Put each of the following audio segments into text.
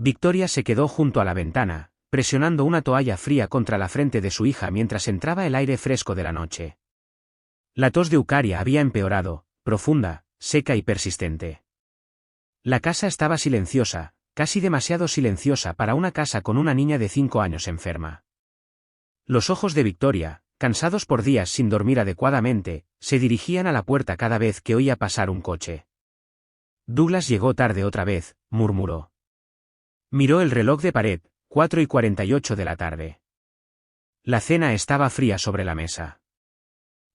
Victoria se quedó junto a la ventana, presionando una toalla fría contra la frente de su hija mientras entraba el aire fresco de la noche. La tos de Eucaria había empeorado, profunda, seca y persistente. La casa estaba silenciosa, casi demasiado silenciosa para una casa con una niña de 5 años enferma. Los ojos de Victoria, cansados por días sin dormir adecuadamente, se dirigían a la puerta cada vez que oía pasar un coche. Douglas llegó tarde otra vez, murmuró. Miró el reloj de pared, 4:48 de la tarde. La cena estaba fría sobre la mesa.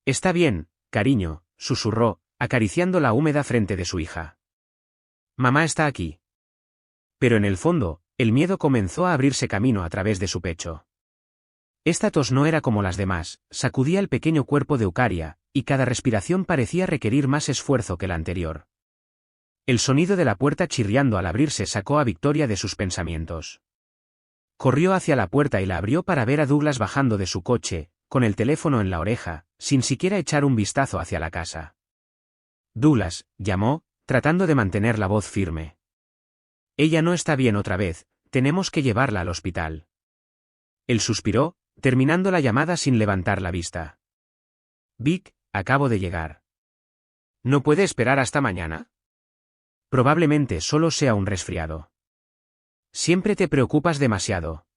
Está bien, cariño, susurró, acariciando la húmeda frente de su hija. Mamá está aquí. Pero en el fondo, el miedo comenzó a abrirse camino a través de su pecho. Esta tos no era como las demás, sacudía el pequeño cuerpo de Eucaria, y cada respiración parecía requerir más esfuerzo que la anterior. El sonido de la puerta chirriando al abrirse sacó a Victoria de sus pensamientos. Corrió hacia la puerta y la abrió para ver a Douglas bajando de su coche, con el teléfono en la oreja, sin siquiera echar un vistazo hacia la casa. Douglas, llamó, tratando de mantener la voz firme. Ella no está bien otra vez, tenemos que llevarla al hospital. Él suspiró, terminando la llamada sin levantar la vista. Vic, acabo de llegar. ¿No puede esperar hasta mañana? Probablemente solo sea un resfriado. Siempre te preocupas demasiado.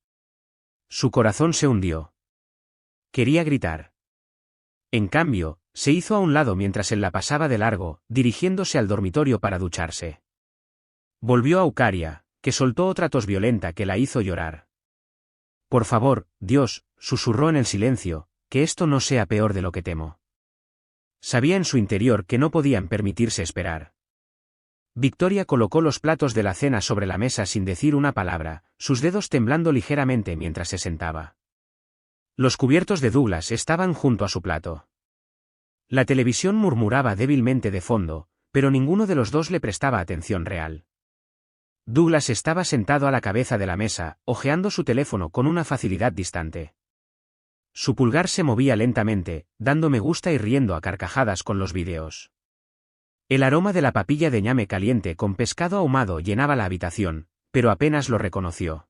Su corazón se hundió. Quería gritar. En cambio, se hizo a un lado mientras él la pasaba de largo, dirigiéndose al dormitorio para ducharse. Volvió a Eucaria, que soltó otra tos violenta que la hizo llorar. Por favor, Dios, susurró en el silencio, que esto no sea peor de lo que temo. Sabía en su interior que no podían permitirse esperar. Victoria colocó los platos de la cena sobre la mesa sin decir una palabra, sus dedos temblando ligeramente mientras se sentaba. Los cubiertos de Douglas estaban junto a su plato. La televisión murmuraba débilmente de fondo, pero ninguno de los dos le prestaba atención real. Douglas estaba sentado a la cabeza de la mesa, hojeando su teléfono con una facilidad distante. Su pulgar se movía lentamente, dando me gusta y riendo a carcajadas con los vídeos. El aroma de la papilla de ñame caliente con pescado ahumado llenaba la habitación, pero apenas lo reconoció.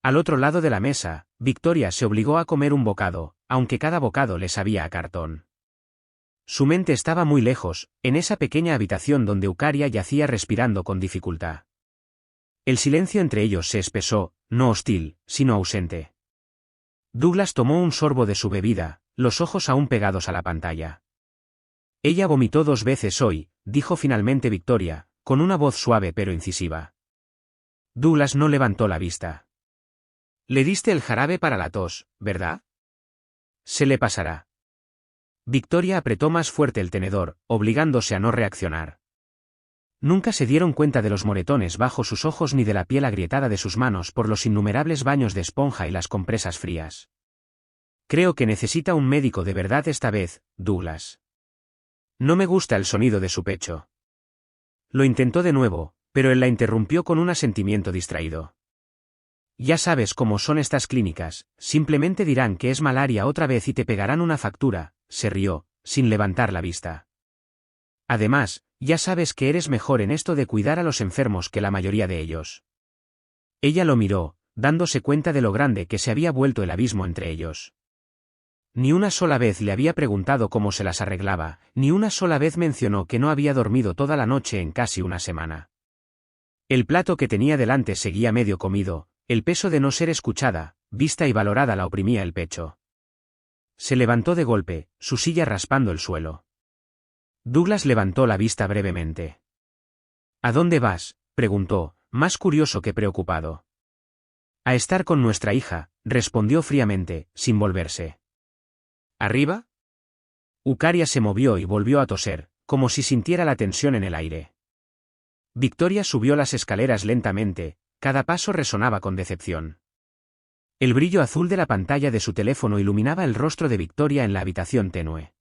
Al otro lado de la mesa, Victoria se obligó a comer un bocado, aunque cada bocado le sabía a cartón. Su mente estaba muy lejos, en esa pequeña habitación donde Eucaria yacía respirando con dificultad. El silencio entre ellos se espesó, no hostil, sino ausente. Douglas tomó un sorbo de su bebida, los ojos aún pegados a la pantalla. Ella vomitó 2 veces hoy, dijo finalmente Victoria, con una voz suave pero incisiva. Douglas no levantó la vista. Le diste el jarabe para la tos, ¿verdad? Se le pasará. Victoria apretó más fuerte el tenedor, obligándose a no reaccionar. Nunca se dieron cuenta de los moretones bajo sus ojos ni de la piel agrietada de sus manos por los innumerables baños de esponja y las compresas frías. Creo que necesita un médico de verdad esta vez, Douglas. No me gusta el sonido de su pecho. Lo intentó de nuevo, pero él la interrumpió con un asentimiento distraído. Ya sabes cómo son estas clínicas, simplemente dirán que es malaria otra vez y te pegarán una factura, se rió, sin levantar la vista. Además, ya sabes que eres mejor en esto de cuidar a los enfermos que la mayoría de ellos. Ella lo miró, dándose cuenta de lo grande que se había vuelto el abismo entre ellos. Ni una sola vez le había preguntado cómo se las arreglaba, ni una sola vez mencionó que no había dormido toda la noche en casi una semana. El plato que tenía delante seguía medio comido, el peso de no ser escuchada, vista y valorada la oprimía el pecho. Se levantó de golpe, su silla raspando el suelo. Douglas levantó la vista brevemente. ¿A dónde vas?, preguntó, más curioso que preocupado. A estar con nuestra hija, respondió fríamente, sin volverse. ¿Arriba? Eucaria se movió y volvió a toser, como si sintiera la tensión en el aire. Victoria subió las escaleras lentamente, cada paso resonaba con decepción. El brillo azul de la pantalla de su teléfono iluminaba el rostro de Victoria en la habitación tenue.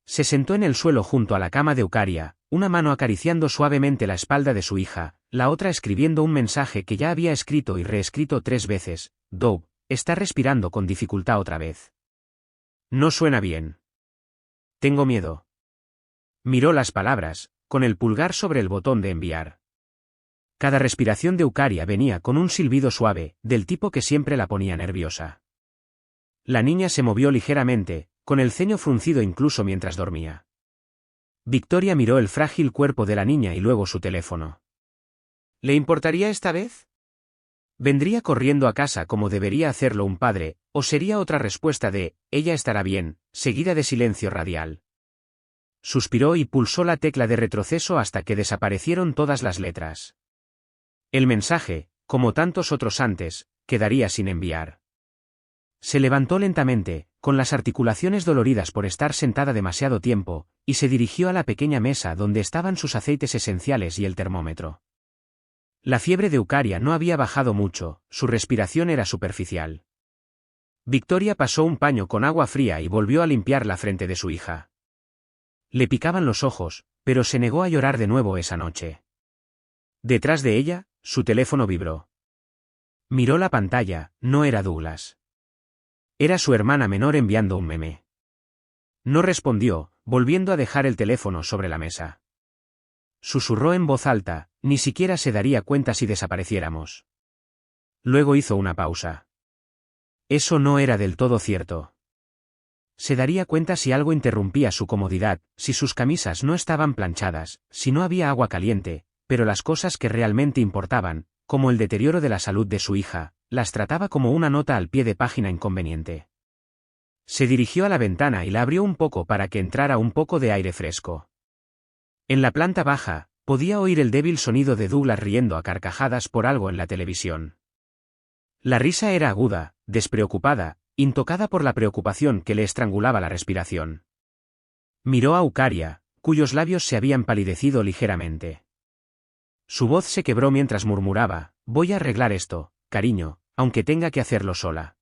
Se sentó en el suelo junto a la cama de Eucaria, una mano acariciando suavemente la espalda de su hija, la otra escribiendo un mensaje que ya había escrito y reescrito 3 veces. Doug, está respirando con dificultad otra vez. No suena bien. Tengo miedo. Miró las palabras, con el pulgar sobre el botón de enviar. Cada respiración de Eucaria venía con un silbido suave, del tipo que siempre la ponía nerviosa. La niña se movió ligeramente, con el ceño fruncido incluso mientras dormía. Victoria miró el frágil cuerpo de la niña y luego su teléfono. ¿Le importaría esta vez? ¿Vendría corriendo a casa como debería hacerlo un padre, o sería otra respuesta de, ella estará bien, seguida de silencio radial? Suspiró y pulsó la tecla de retroceso hasta que desaparecieron todas las letras. El mensaje, como tantos otros antes, quedaría sin enviar. Se levantó lentamente, con las articulaciones doloridas por estar sentada demasiado tiempo, y se dirigió a la pequeña mesa donde estaban sus aceites esenciales y el termómetro. La fiebre de Eucaria no había bajado mucho, su respiración era superficial. Victoria pasó un paño con agua fría y volvió a limpiar la frente de su hija. Le picaban los ojos, pero se negó a llorar de nuevo esa noche. Detrás de ella, su teléfono vibró. Miró la pantalla, no era Douglas. Era su hermana menor enviando un meme. No respondió, volviendo a dejar el teléfono sobre la mesa. Susurró en voz alta, ni siquiera se daría cuenta si desapareciéramos. Luego hizo una pausa. Eso no era del todo cierto. Se daría cuenta si algo interrumpía su comodidad, si sus camisas no estaban planchadas, si no había agua caliente, pero las cosas que realmente importaban, como el deterioro de la salud de su hija, las trataba como una nota al pie de página inconveniente. Se dirigió a la ventana y la abrió un poco para que entrara un poco de aire fresco. En la planta baja, podía oír el débil sonido de Douglas riendo a carcajadas por algo en la televisión. La risa era aguda, despreocupada, intocada por la preocupación que le estrangulaba la respiración. Miró a Eucaria, cuyos labios se habían palidecido ligeramente. Su voz se quebró mientras murmuraba, voy a arreglar esto, cariño, aunque tenga que hacerlo sola.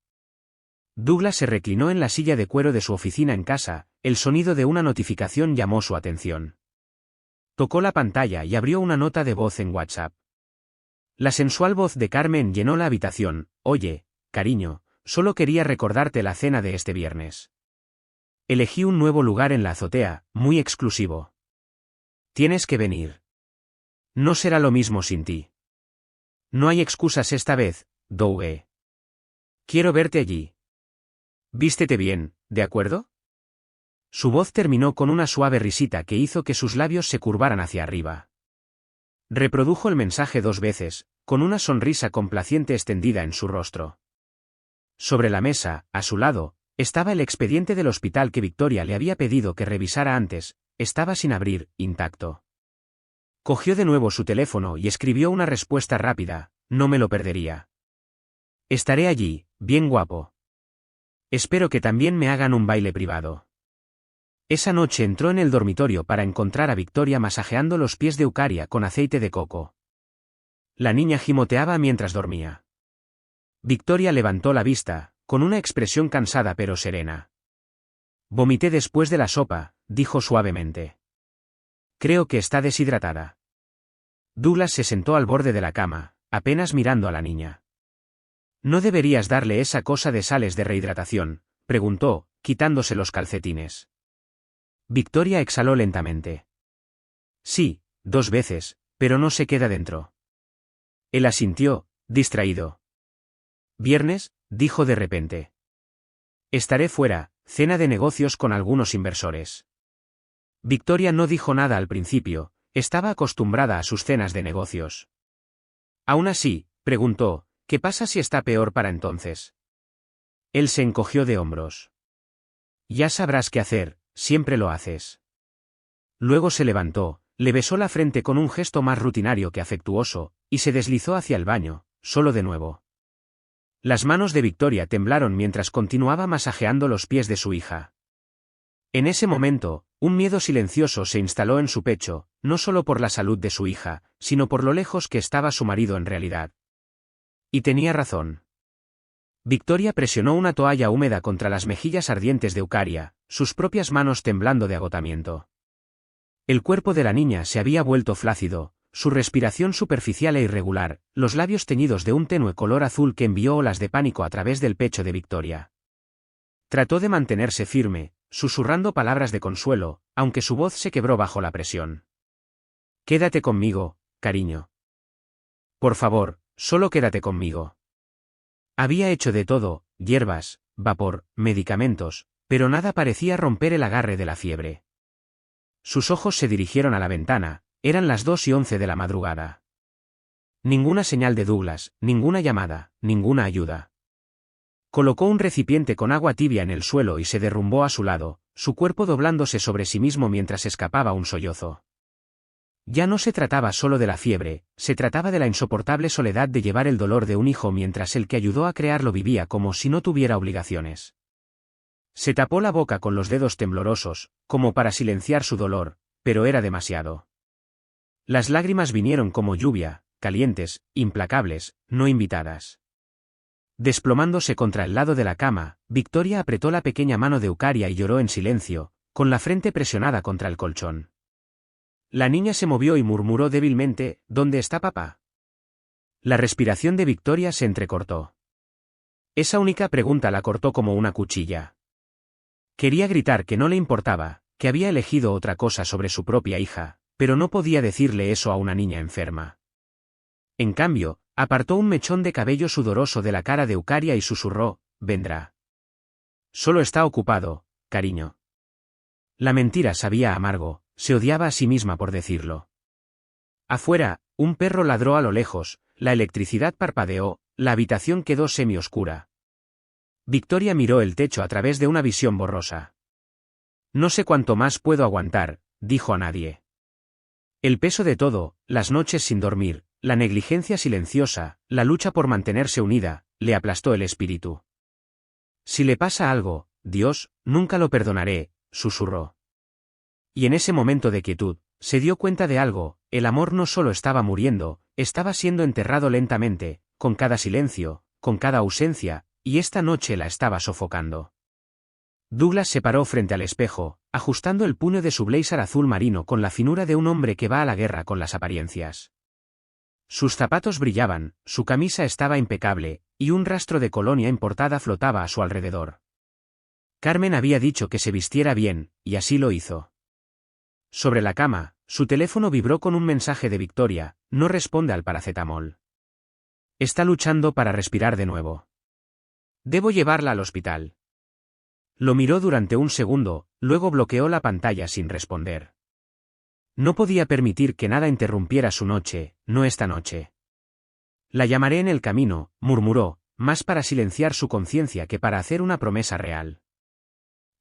Douglas se reclinó en la silla de cuero de su oficina en casa, el sonido de una notificación llamó su atención. Tocó la pantalla y abrió una nota de voz en WhatsApp. La sensual voz de Carmen llenó la habitación. Oye, cariño, solo quería recordarte la cena de este viernes. Elegí un nuevo lugar en la azotea, muy exclusivo. Tienes que venir. No será lo mismo sin ti. No hay excusas esta vez, Dougie. Quiero verte allí. Vístete bien, ¿de acuerdo? Su voz terminó con una suave risita que hizo que sus labios se curvaran hacia arriba. Reprodujo el mensaje 2 veces, con una sonrisa complaciente extendida en su rostro. Sobre la mesa, a su lado, estaba el expediente del hospital que Victoria le había pedido que revisara antes, estaba sin abrir, intacto. Cogió de nuevo su teléfono y escribió una respuesta rápida, no me lo perdería. Estaré allí, bien guapo. Espero que también me hagan un baile privado. Esa noche entró en el dormitorio para encontrar a Victoria masajeando los pies de Eucaria con aceite de coco. La niña gimoteaba mientras dormía. Victoria levantó la vista, con una expresión cansada pero serena. Vomité después de la sopa, dijo suavemente. Creo que está deshidratada. Douglas se sentó al borde de la cama, apenas mirando a la niña. ¿No deberías darle esa cosa de sales de rehidratación?, preguntó, quitándose los calcetines. Victoria exhaló lentamente. Sí, 2 veces, pero no se queda dentro. Él asintió, distraído. Viernes, dijo de repente. Estaré fuera, cena de negocios con algunos inversores. Victoria no dijo nada al principio, estaba acostumbrada a sus cenas de negocios. Aún así, preguntó, ¿qué pasa si está peor para entonces? Él se encogió de hombros. Ya sabrás qué hacer, siempre lo haces. Luego se levantó, le besó la frente con un gesto más rutinario que afectuoso, y se deslizó hacia el baño, solo de nuevo. Las manos de Victoria temblaron mientras continuaba masajeando los pies de su hija. En ese momento, un miedo silencioso se instaló en su pecho, no solo por la salud de su hija, sino por lo lejos que estaba su marido en realidad. Y tenía razón. Victoria presionó una toalla húmeda contra las mejillas ardientes de Eucaria, sus propias manos temblando de agotamiento. El cuerpo de la niña se había vuelto flácido, su respiración superficial e irregular, los labios teñidos de un tenue color azul que envió olas de pánico a través del pecho de Victoria. Trató de mantenerse firme, susurrando palabras de consuelo, aunque su voz se quebró bajo la presión. Quédate conmigo, cariño. Por favor, solo quédate conmigo. Había hecho de todo, hierbas, vapor, medicamentos, pero nada parecía romper el agarre de la fiebre. Sus ojos se dirigieron a la ventana, eran las 2:11 de la madrugada. Ninguna señal de Douglas, ninguna llamada, ninguna ayuda. Colocó un recipiente con agua tibia en el suelo y se derrumbó a su lado, su cuerpo doblándose sobre sí mismo mientras escapaba un sollozo. Ya no se trataba solo de la fiebre, se trataba de la insoportable soledad de llevar el dolor de un hijo mientras el que ayudó a crearlo vivía como si no tuviera obligaciones. Se tapó la boca con los dedos temblorosos, como para silenciar su dolor, pero era demasiado. Las lágrimas vinieron como lluvia, calientes, implacables, no invitadas. Desplomándose contra el lado de la cama, Victoria apretó la pequeña mano de Eucaria y lloró en silencio, con la frente presionada contra el colchón. La niña se movió y murmuró débilmente, ¿dónde está papá? La respiración de Victoria se entrecortó. Esa única pregunta la cortó como una cuchilla. Quería gritar que no le importaba, que había elegido otra cosa sobre su propia hija, pero no podía decirle eso a una niña enferma. En cambio, apartó un mechón de cabello sudoroso de la cara de Eucaria y susurró, vendrá. Solo está ocupado, cariño. La mentira sabía amargo, se odiaba a sí misma por decirlo. Afuera, un perro ladró a lo lejos, la electricidad parpadeó, la habitación quedó semioscura. Victoria miró el techo a través de una visión borrosa. No sé cuánto más puedo aguantar, dijo a nadie. El peso de todo, las noches sin dormir, la negligencia silenciosa, la lucha por mantenerse unida, le aplastó el espíritu. Si le pasa algo, Dios, nunca lo perdonaré, susurró. Y en ese momento de quietud, se dio cuenta de algo, el amor no solo estaba muriendo, estaba siendo enterrado lentamente, con cada silencio, con cada ausencia, y esta noche la estaba sofocando. Douglas se paró frente al espejo, ajustando el puño de su blazer azul marino con la finura de un hombre que va a la guerra con las apariencias. Sus zapatos brillaban, su camisa estaba impecable, y un rastro de colonia importada flotaba a su alrededor. Carmen había dicho que se vistiera bien, y así lo hizo. Sobre la cama, su teléfono vibró con un mensaje de Victoria, no responde al paracetamol. Está luchando para respirar de nuevo. Debo llevarla al hospital. Lo miró durante un segundo, luego bloqueó la pantalla sin responder. No podía permitir que nada interrumpiera su noche, no esta noche. La llamaré en el camino, murmuró, más para silenciar su conciencia que para hacer una promesa real.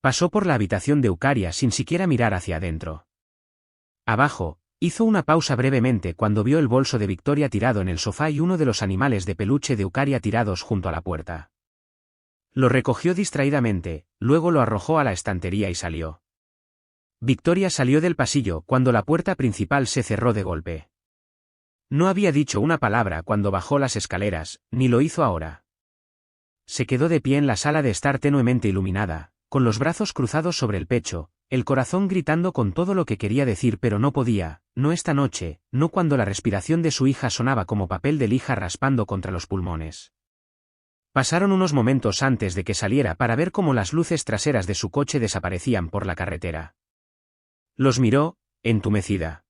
Pasó por la habitación de Eucaria sin siquiera mirar hacia adentro. Abajo, hizo una pausa brevemente cuando vio el bolso de Victoria tirado en el sofá y uno de los animales de peluche de Eucaria tirados junto a la puerta. Lo recogió distraídamente, luego lo arrojó a la estantería y salió. Victoria salió del pasillo cuando la puerta principal se cerró de golpe. No había dicho una palabra cuando bajó las escaleras, ni lo hizo ahora. Se quedó de pie en la sala de estar tenuemente iluminada, con los brazos cruzados sobre el pecho, el corazón gritando con todo lo que quería decir pero no podía, no esta noche, no cuando la respiración de su hija sonaba como papel de lija raspando contra los pulmones. Pasaron unos momentos antes de que saliera para ver cómo las luces traseras de su coche desaparecían por la carretera. Los miró, entumecida.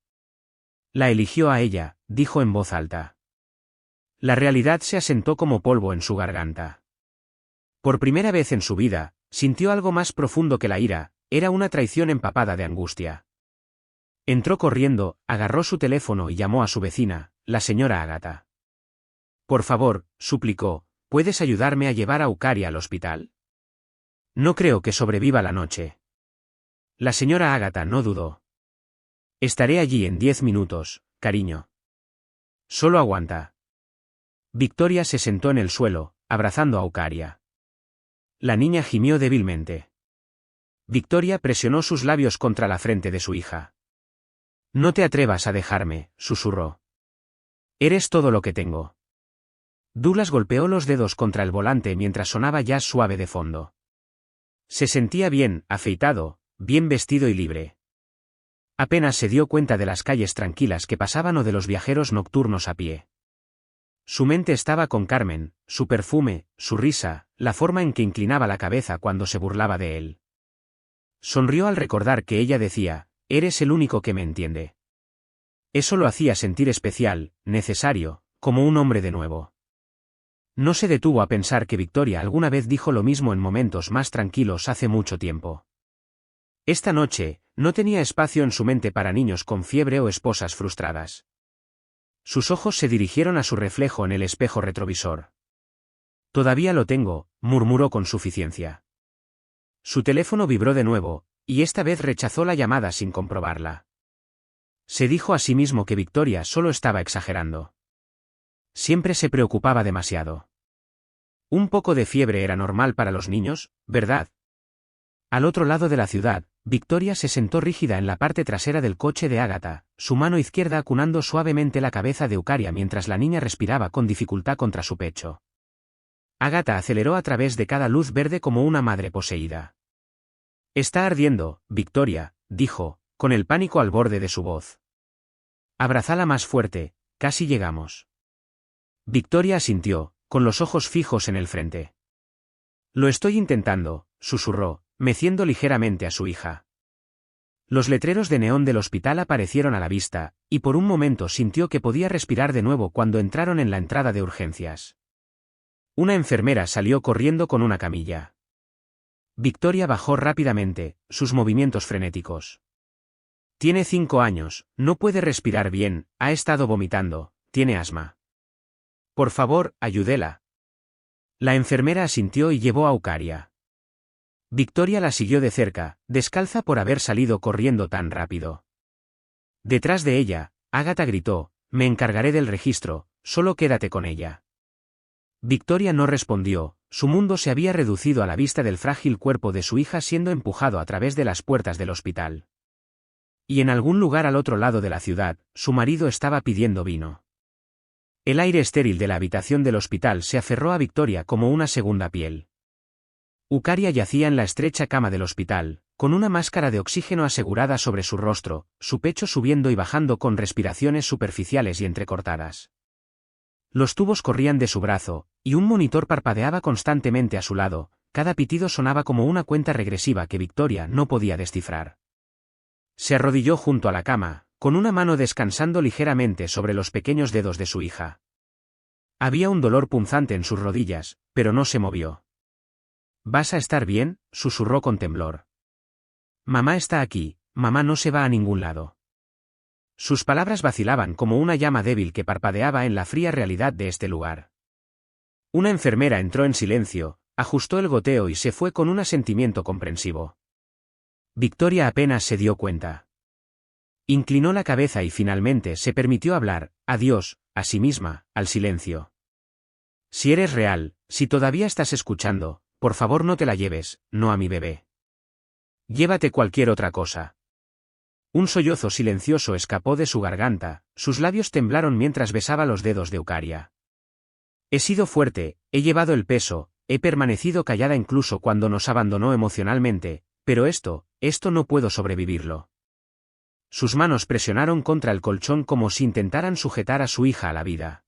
La eligió a ella, dijo en voz alta. La realidad se asentó como polvo en su garganta. Por primera vez en su vida, sintió algo más profundo que la ira, era una traición empapada de angustia. Entró corriendo, agarró su teléfono y llamó a su vecina, la señora Agatha. Por favor, suplicó, ¿puedes ayudarme a llevar a Eucaria al hospital? No creo que sobreviva la noche. La señora Agatha no dudó. Estaré allí en 10 minutos, cariño. Solo aguanta. Victoria se sentó en el suelo, abrazando a Eucaria. La niña gimió débilmente. Victoria presionó sus labios contra la frente de su hija. No te atrevas a dejarme, susurró. Eres todo lo que tengo. Douglas golpeó los dedos contra el volante mientras sonaba jazz suave de fondo. Se sentía bien, afeitado, bien vestido y libre. Apenas se dio cuenta de las calles tranquilas que pasaban o de los viajeros nocturnos a pie. Su mente estaba con Carmen, su perfume, su risa, la forma en que inclinaba la cabeza cuando se burlaba de él. Sonrió al recordar que ella decía, eres el único que me entiende. Eso lo hacía sentir especial, necesario, como un hombre de nuevo. No se detuvo a pensar que Victoria alguna vez dijo lo mismo en momentos más tranquilos hace mucho tiempo. Esta noche, no tenía espacio en su mente para niños con fiebre o esposas frustradas. Sus ojos se dirigieron a su reflejo en el espejo retrovisor. Todavía lo tengo, murmuró con suficiencia. Su teléfono vibró de nuevo, y esta vez rechazó la llamada sin comprobarla. Se dijo a sí mismo que Victoria solo estaba exagerando. Siempre se preocupaba demasiado. Un poco de fiebre era normal para los niños, ¿verdad? Al otro lado de la ciudad, Victoria se sentó rígida en la parte trasera del coche de Agatha, su mano izquierda acunando suavemente la cabeza de Eucaria mientras la niña respiraba con dificultad contra su pecho. Agatha aceleró a través de cada luz verde como una madre poseída. Está ardiendo, Victoria, dijo, con el pánico al borde de su voz. Abrazala más fuerte, casi llegamos. Victoria asintió, con los ojos fijos en el frente. Lo estoy intentando, susurró, meciendo ligeramente a su hija. Los letreros de neón del hospital aparecieron a la vista, y por un momento sintió que podía respirar de nuevo cuando entraron en la entrada de urgencias. Una enfermera salió corriendo con una camilla. Victoria bajó rápidamente, sus movimientos frenéticos. Tiene 5 años, no puede respirar bien, ha estado vomitando, tiene asma. Por favor, ayúdela. La enfermera asintió y llevó a Eucaria. Victoria la siguió de cerca, descalza por haber salido corriendo tan rápido. Detrás de ella, Agatha gritó, me encargaré del registro, solo quédate con ella. Victoria no respondió, su mundo se había reducido a la vista del frágil cuerpo de su hija siendo empujado a través de las puertas del hospital. Y en algún lugar al otro lado de la ciudad, su marido estaba pidiendo vino. El aire estéril de la habitación del hospital se aferró a Victoria como una segunda piel. Eucaria yacía en la estrecha cama del hospital, con una máscara de oxígeno asegurada sobre su rostro, su pecho subiendo y bajando con respiraciones superficiales y entrecortadas. Los tubos corrían de su brazo, y un monitor parpadeaba constantemente a su lado, cada pitido sonaba como una cuenta regresiva que Victoria no podía descifrar. Se arrodilló junto a la cama, con una mano descansando ligeramente sobre los pequeños dedos de su hija. Había un dolor punzante en sus rodillas, pero no se movió. ¿Vas a estar bien?, susurró con temblor. Mamá está aquí, mamá no se va a ningún lado. Sus palabras vacilaban como una llama débil que parpadeaba en la fría realidad de este lugar. Una enfermera entró en silencio, ajustó el goteo y se fue con un asentimiento comprensivo. Victoria apenas se dio cuenta. Inclinó la cabeza y finalmente se permitió hablar, adiós, a sí misma, al silencio. Si eres real, si todavía estás escuchando, por favor no te la lleves, no a mi bebé. Llévate cualquier otra cosa. Un sollozo silencioso escapó de su garganta, sus labios temblaron mientras besaba los dedos de Eucaria. He sido fuerte, he llevado el peso, he permanecido callada incluso cuando nos abandonó emocionalmente, pero esto no puedo sobrevivirlo. Sus manos presionaron contra el colchón como si intentaran sujetar a su hija a la vida.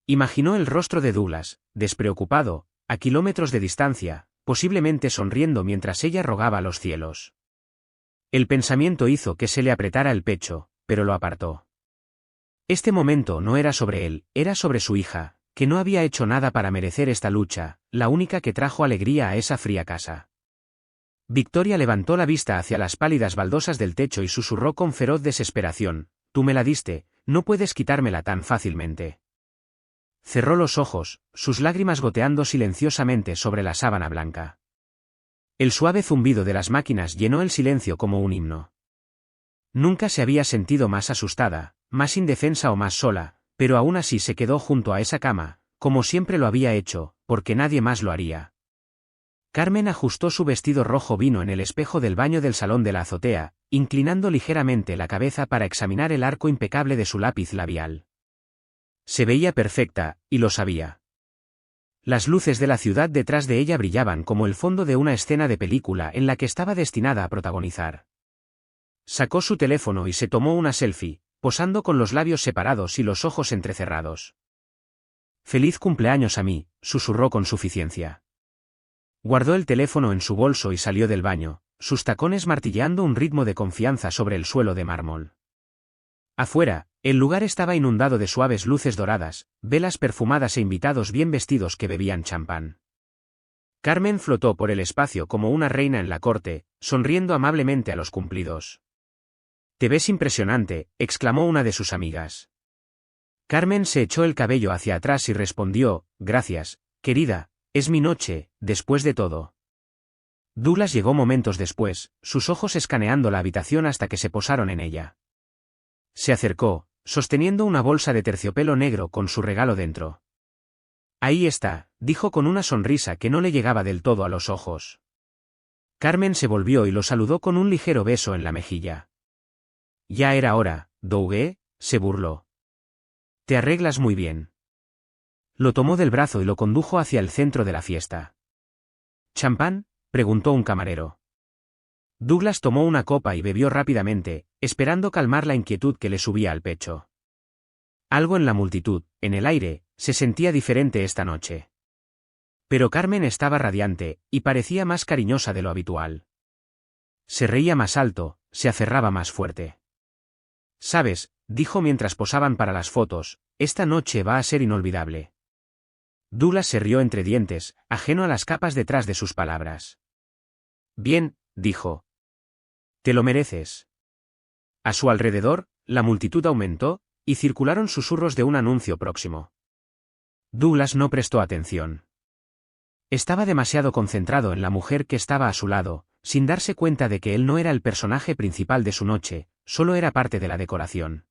Imaginó el rostro de Douglas, despreocupado, a kilómetros de distancia, posiblemente sonriendo mientras ella rogaba a los cielos. El pensamiento hizo que se le apretara el pecho, pero lo apartó. Este momento no era sobre él, era sobre su hija, que no había hecho nada para merecer esta lucha, la única que trajo alegría a esa fría casa. Victoria levantó la vista hacia las pálidas baldosas del techo y susurró con feroz desesperación, tú me la diste, no puedes quitármela tan fácilmente. Cerró los ojos, sus lágrimas goteando silenciosamente sobre la sábana blanca. El suave zumbido de las máquinas llenó el silencio como un himno. Nunca se había sentido más asustada, más indefensa o más sola, pero aún así se quedó junto a esa cama, como siempre lo había hecho, porque nadie más lo haría. Carmen ajustó su vestido rojo vino en el espejo del baño del salón de la azotea, inclinando ligeramente la cabeza para examinar el arco impecable de su lápiz labial. Se veía perfecta, y lo sabía. Las luces de la ciudad detrás de ella brillaban como el fondo de una escena de película en la que estaba destinada a protagonizar. Sacó su teléfono y se tomó una selfie, posando con los labios separados y los ojos entrecerrados. «Feliz cumpleaños a mí», susurró con suficiencia. Guardó el teléfono en su bolso y salió del baño, sus tacones martilleando un ritmo de confianza sobre el suelo de mármol. Afuera, El lugar estaba inundado de suaves luces doradas, velas perfumadas e invitados bien vestidos que bebían champán. Carmen flotó por el espacio como una reina en la corte, sonriendo amablemente a los cumplidos. «Te ves impresionante», exclamó una de sus amigas. Carmen se echó el cabello hacia atrás y respondió, «Gracias, querida, es mi noche, después de todo». Douglas llegó momentos después, sus ojos escaneando la habitación hasta que se posaron en ella. Se acercó, sosteniendo una bolsa de terciopelo negro con su regalo dentro. «Ahí está», dijo con una sonrisa que no le llegaba del todo a los ojos. Carmen se volvió y lo saludó con un ligero beso en la mejilla. «Ya era hora, Dougie», se burló. «Te arreglas muy bien». Lo tomó del brazo y lo condujo hacia el centro de la fiesta. «¿Champán?», preguntó un camarero. Douglas tomó una copa y bebió rápidamente, esperando calmar la inquietud que le subía al pecho. Algo en la multitud, en el aire, se sentía diferente esta noche. Pero Carmen estaba radiante, y parecía más cariñosa de lo habitual. Se reía más alto, se aferraba más fuerte. «Sabes», dijo mientras posaban para las fotos, «esta noche va a ser inolvidable». Douglas se rió entre dientes, ajeno a las capas detrás de sus palabras. «Bien», dijo. «Te lo mereces». A su alrededor, la multitud aumentó, y circularon susurros de un anuncio próximo. Douglas no prestó atención. Estaba demasiado concentrado en la mujer que estaba a su lado, sin darse cuenta de que él no era el personaje principal de su noche, solo era parte de la decoración.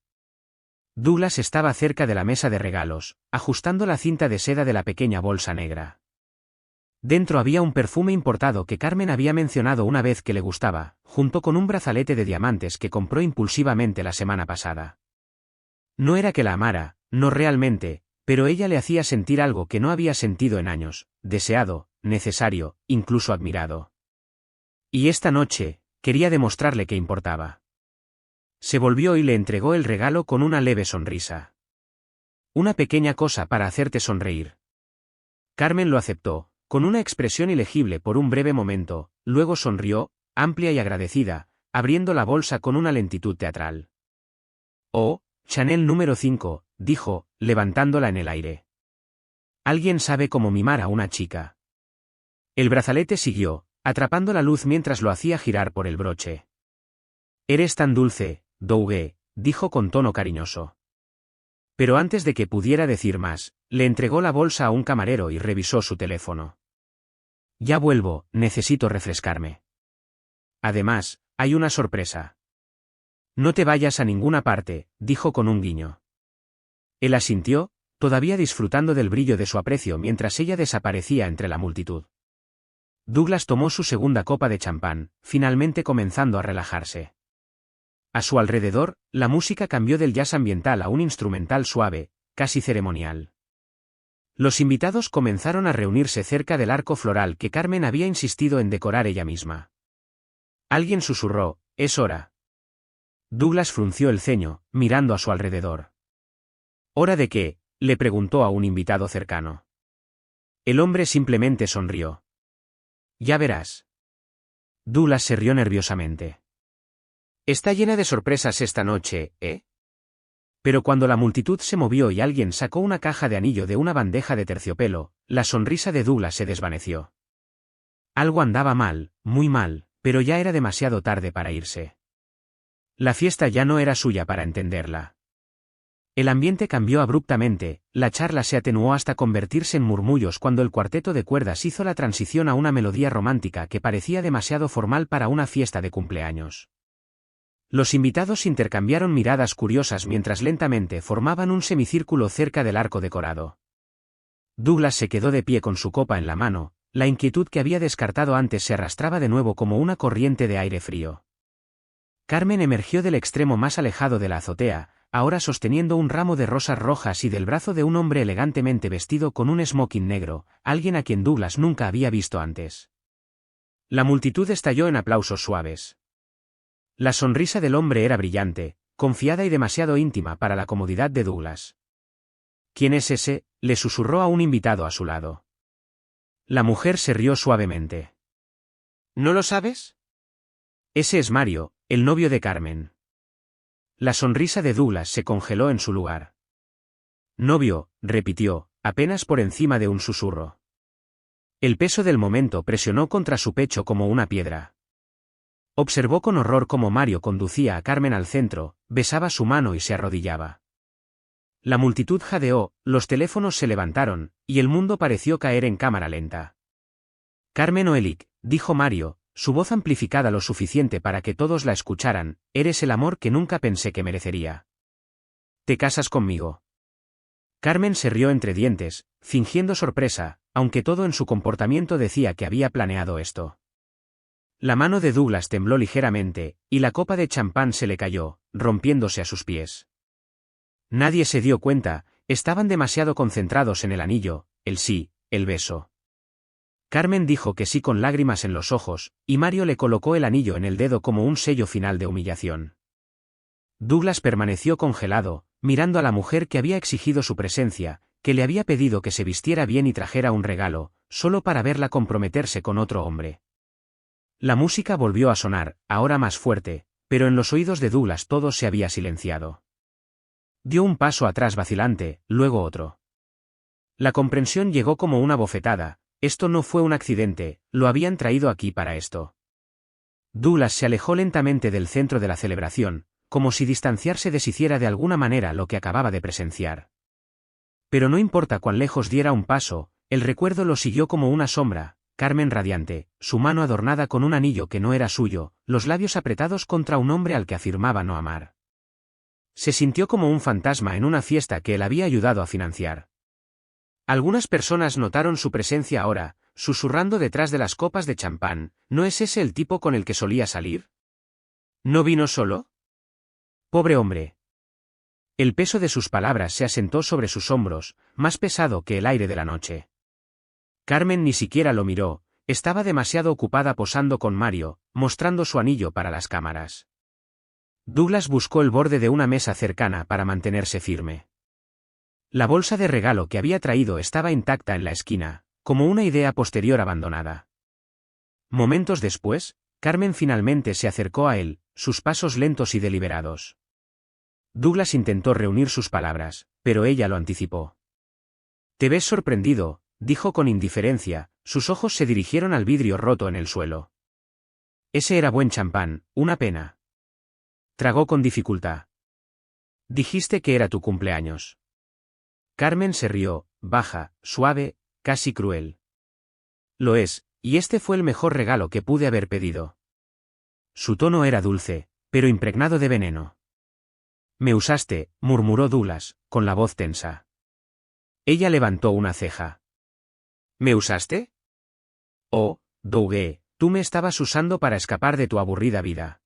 Douglas estaba cerca de la mesa de regalos, ajustando la cinta de seda de la pequeña bolsa negra. Dentro había un perfume importado que Carmen había mencionado una vez que le gustaba, junto con un brazalete de diamantes que compró impulsivamente la semana pasada. No era que la amara, no realmente, pero ella le hacía sentir algo que no había sentido en años, deseado, necesario, incluso admirado. Y esta noche, quería demostrarle que importaba. Se volvió y le entregó el regalo con una leve sonrisa. «Una pequeña cosa para hacerte sonreír». Carmen lo aceptó, con una expresión ilegible por un breve momento, luego sonrió, amplia y agradecida, abriendo la bolsa con una lentitud teatral. «Oh, Chanel número 5», dijo, levantándola en el aire. «Alguien sabe cómo mimar a una chica». El brazalete siguió, atrapando la luz mientras lo hacía girar por el broche. «Eres tan dulce, Dougie», dijo con tono cariñoso. Pero antes de que pudiera decir más, le entregó la bolsa a un camarero y revisó su teléfono. «Ya vuelvo, necesito refrescarme. Además, hay una sorpresa». «No te vayas a ninguna parte», dijo con un guiño. Él asintió, todavía disfrutando del brillo de su aprecio mientras ella desaparecía entre la multitud. Douglas tomó su segunda copa de champán, finalmente comenzando a relajarse. A su alrededor, la música cambió del jazz ambiental a un instrumental suave, casi ceremonial. Los invitados comenzaron a reunirse cerca del arco floral que Carmen había insistido en decorar ella misma. Alguien susurró, «Es hora». Douglas frunció el ceño, mirando a su alrededor. «¿Hora de qué?», le preguntó a un invitado cercano. El hombre simplemente sonrió. «Ya verás». Douglas se rió nerviosamente. «Está llena de sorpresas esta noche, ¿eh?». Pero cuando la multitud se movió y alguien sacó una caja de anillo de una bandeja de terciopelo, la sonrisa de Douglas se desvaneció. Algo andaba mal, muy mal, pero ya era demasiado tarde para irse. La fiesta ya no era suya para entenderla. El ambiente cambió abruptamente, la charla se atenuó hasta convertirse en murmullos cuando el cuarteto de cuerdas hizo la transición a una melodía romántica que parecía demasiado formal para una fiesta de cumpleaños. Los invitados intercambiaron miradas curiosas mientras lentamente formaban un semicírculo cerca del arco decorado. Douglas se quedó de pie con su copa en la mano, la inquietud que había descartado antes se arrastraba de nuevo como una corriente de aire frío. Carmen emergió del extremo más alejado de la azotea, ahora sosteniendo un ramo de rosas rojas y del brazo de un hombre elegantemente vestido con un smoking negro, alguien a quien Douglas nunca había visto antes. La multitud estalló en aplausos suaves. La sonrisa del hombre era brillante, confiada y demasiado íntima para la comodidad de Douglas. «¿Quién es ese?», le susurró a un invitado a su lado. La mujer se rió suavemente. «¿No lo sabes? Ese es Mario, el novio de Carmen». La sonrisa de Douglas se congeló en su lugar. Novio, repitió, apenas por encima de un susurro. El peso del momento presionó contra su pecho como una piedra. Observó con horror cómo Mario conducía a Carmen al centro, besaba su mano y se arrodillaba. La multitud jadeó, los teléfonos se levantaron, y el mundo pareció caer en cámara lenta. Carmen Oelik, dijo Mario, su voz amplificada lo suficiente para que todos la escucharan, eres el amor que nunca pensé que merecería. ¿Te casas conmigo? Carmen se rió entre dientes, fingiendo sorpresa, aunque todo en su comportamiento decía que había planeado esto. La mano de Douglas tembló ligeramente, y la copa de champán se le cayó, rompiéndose a sus pies. Nadie se dio cuenta, estaban demasiado concentrados en el anillo, el sí, el beso. Carmen dijo que sí con lágrimas en los ojos, y Mario le colocó el anillo en el dedo como un sello final de humillación. Douglas permaneció congelado, mirando a la mujer que había exigido su presencia, que le había pedido que se vistiera bien y trajera un regalo, solo para verla comprometerse con otro hombre. La música volvió a sonar, ahora más fuerte, pero en los oídos de Douglas todo se había silenciado. Dio un paso atrás vacilante, luego otro. La comprensión llegó como una bofetada, esto no fue un accidente, lo habían traído aquí para esto. Douglas se alejó lentamente del centro de la celebración, como si distanciarse deshiciera de alguna manera lo que acababa de presenciar. Pero no importa cuán lejos diera un paso, el recuerdo lo siguió como una sombra, Carmen radiante, su mano adornada con un anillo que no era suyo, los labios apretados contra un hombre al que afirmaba no amar. Se sintió como un fantasma en una fiesta que él había ayudado a financiar. Algunas personas notaron su presencia ahora, susurrando detrás de las copas de champán, ¿no es ese el tipo con el que solía salir? ¿No vino solo? Pobre hombre. El peso de sus palabras se asentó sobre sus hombros, más pesado que el aire de la noche. Carmen ni siquiera lo miró, estaba demasiado ocupada posando con Mario, mostrando su anillo para las cámaras. Douglas buscó el borde de una mesa cercana para mantenerse firme. La bolsa de regalo que había traído estaba intacta en la esquina, como una idea posterior abandonada. Momentos después, Carmen finalmente se acercó a él, sus pasos lentos y deliberados. Douglas intentó reunir sus palabras, pero ella lo anticipó. «Te ves sorprendido», dijo con indiferencia, sus ojos se dirigieron al vidrio roto en el suelo. Ese era buen champán, una pena. Tragó con dificultad. Dijiste que era tu cumpleaños. Carmen se rió, baja, suave, casi cruel. Lo es, y este fue el mejor regalo que pude haber pedido. Su tono era dulce, pero impregnado de veneno. Me usaste, murmuró Douglas, con la voz tensa. Ella levantó una ceja. ¿Me usaste? Oh, Dougie, tú me estabas usando para escapar de tu aburrida vida.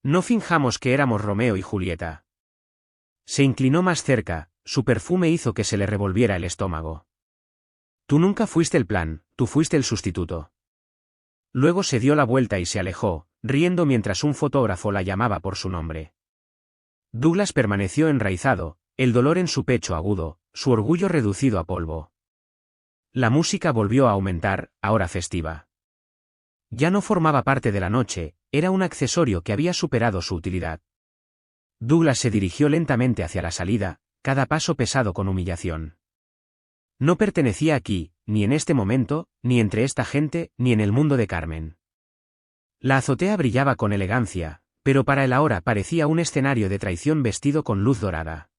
No finjamos que éramos Romeo y Julieta. Se inclinó más cerca, su perfume hizo que se le revolviera el estómago. Tú nunca fuiste el plan, tú fuiste el sustituto. Luego se dio la vuelta y se alejó, riendo mientras un fotógrafo la llamaba por su nombre. Douglas permaneció enraizado, el dolor en su pecho agudo, su orgullo reducido a polvo. La música volvió a aumentar, ahora festiva. Ya no formaba parte de la noche, era un accesorio que había superado su utilidad. Douglas se dirigió lentamente hacia la salida, cada paso pesado con humillación. No pertenecía aquí, ni en este momento, ni entre esta gente, ni en el mundo de Carmen. La azotea brillaba con elegancia, pero para él ahora parecía un escenario de traición vestido con luz dorada.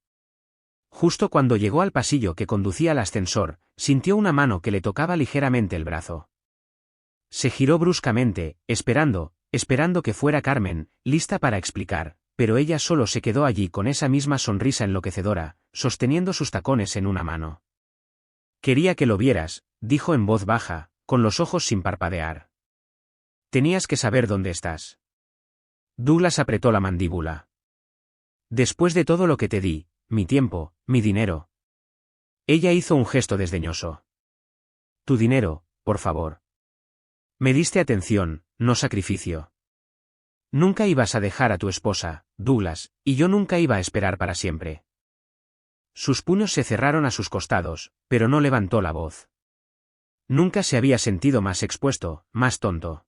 Justo cuando llegó al pasillo que conducía al ascensor, sintió una mano que le tocaba ligeramente el brazo. Se giró bruscamente, esperando que fuera Carmen, lista para explicar, pero ella solo se quedó allí con esa misma sonrisa enloquecedora, sosteniendo sus tacones en una mano. Quería que lo vieras, dijo en voz baja, con los ojos sin parpadear. Tenías que saber dónde estás. Douglas apretó la mandíbula. Después de todo lo que te di, mi tiempo, mi dinero. Ella hizo un gesto desdeñoso. Tu dinero, por favor. Me diste atención, no sacrificio. Nunca ibas a dejar a tu esposa, Douglas, y yo nunca iba a esperar para siempre. Sus puños se cerraron a sus costados, pero no levantó la voz. Nunca se había sentido más expuesto, más tonto.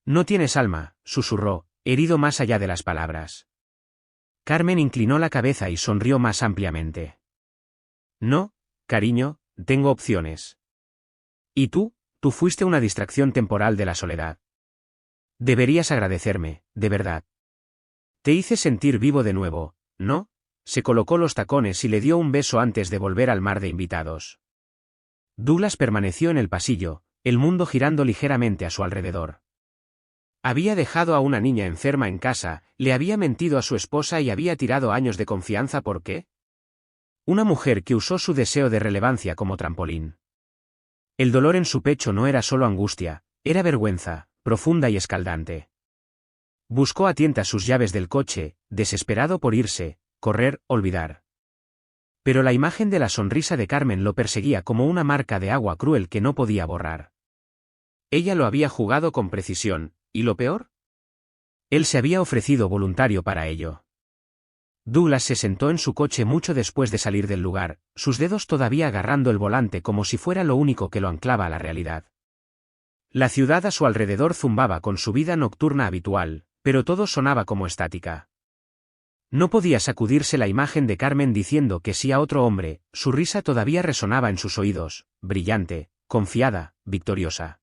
No tienes alma, susurró, herido más allá de las palabras. Carmen inclinó la cabeza y sonrió más ampliamente. No, cariño, tengo opciones. ¿Y tú? Tú fuiste una distracción temporal de la soledad. Deberías agradecerme, de verdad. Te hice sentir vivo de nuevo, ¿no? Se colocó los tacones y le dio un beso antes de volver al mar de invitados. Douglas permaneció en el pasillo, el mundo girando ligeramente a su alrededor. Había dejado a una niña enferma en casa, le había mentido a su esposa y había tirado años de confianza ¿por qué? Una mujer que usó su deseo de relevancia como trampolín. El dolor en su pecho no era solo angustia, era vergüenza, profunda y escaldante. Buscó a tientas sus llaves del coche, desesperado por irse, correr, olvidar. Pero la imagen de la sonrisa de Carmen lo perseguía como una marca de agua cruel que no podía borrar. Ella lo había jugado con precisión, ¿y lo peor? Él se había ofrecido voluntario para ello. Douglas se sentó en su coche mucho después de salir del lugar, sus dedos todavía agarrando el volante como si fuera lo único que lo anclaba a la realidad. La ciudad a su alrededor zumbaba con su vida nocturna habitual, pero todo sonaba como estática. No podía sacudirse la imagen de Carmen diciendo que sí a otro hombre, su risa todavía resonaba en sus oídos, brillante, confiada, victoriosa.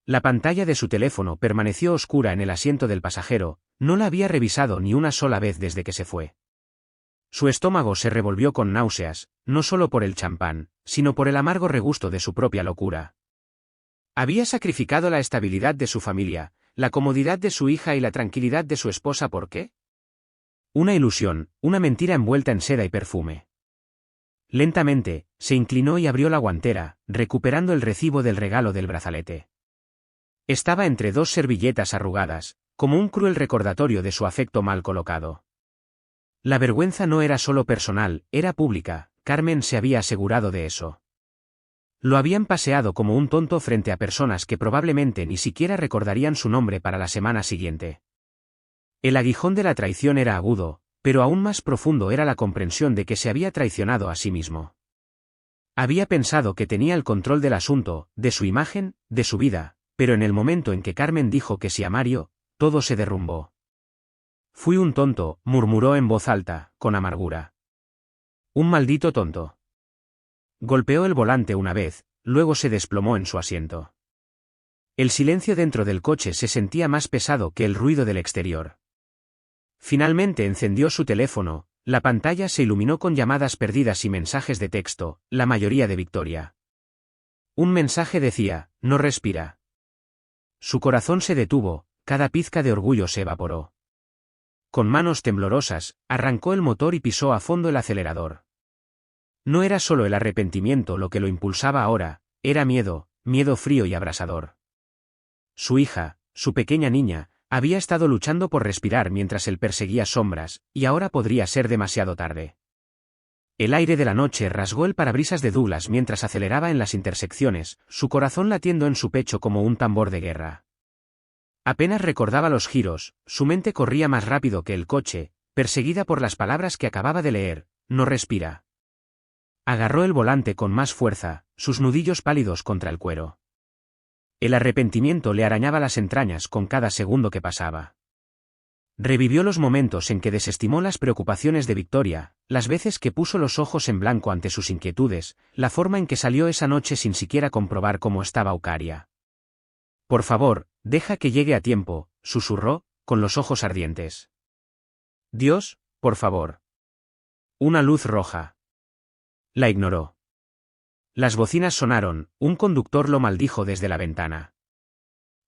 La pantalla de su teléfono permaneció oscura en el asiento del pasajero, no la había revisado ni una sola vez desde que se fue. Su estómago se revolvió con náuseas, no solo por el champán, sino por el amargo regusto de su propia locura. Había sacrificado la estabilidad de su familia, la comodidad de su hija y la tranquilidad de su esposa ¿por qué? Una ilusión, una mentira envuelta en seda y perfume. Lentamente, se inclinó y abrió la guantera, recuperando el recibo del regalo del brazalete. Estaba entre dos servilletas arrugadas, como un cruel recordatorio de su afecto mal colocado. La vergüenza no era solo personal, era pública, Carmen se había asegurado de eso. Lo habían paseado como un tonto frente a personas que probablemente ni siquiera recordarían su nombre para la semana siguiente. El aguijón de la traición era agudo, pero aún más profundo era la comprensión de que se había traicionado a sí mismo. Había pensado que tenía el control del asunto, de su imagen, de su vida, pero en el momento en que Carmen dijo que sí a Mario, todo se derrumbó. Fui un tonto, murmuró en voz alta, con amargura. Un maldito tonto. Golpeó el volante una vez, luego se desplomó en su asiento. El silencio dentro del coche se sentía más pesado que el ruido del exterior. Finalmente encendió su teléfono, la pantalla se iluminó con llamadas perdidas y mensajes de texto, la mayoría de Victoria. Un mensaje decía, no respira. Su corazón se detuvo, cada pizca de orgullo se evaporó. Con manos temblorosas, arrancó el motor y pisó a fondo el acelerador. No era solo el arrepentimiento lo que lo impulsaba ahora, era miedo, miedo frío y abrasador. Su hija, su pequeña niña, había estado luchando por respirar mientras él perseguía sombras, y ahora podría ser demasiado tarde. El aire de la noche rasgó el parabrisas de Douglas mientras aceleraba en las intersecciones, su corazón latiendo en su pecho como un tambor de guerra. Apenas recordaba los giros, su mente corría más rápido que el coche, perseguida por las palabras que acababa de leer, no respira. Agarró el volante con más fuerza, sus nudillos pálidos contra el cuero. El arrepentimiento le arañaba las entrañas con cada segundo que pasaba. Revivió los momentos en que desestimó las preocupaciones de Victoria, las veces que puso los ojos en blanco ante sus inquietudes, la forma en que salió esa noche sin siquiera comprobar cómo estaba Eucaria. Por favor, deja que llegue a tiempo, susurró, con los ojos ardientes. Dios, por favor. Una luz roja. La ignoró. Las bocinas sonaron, un conductor lo maldijo desde la ventana.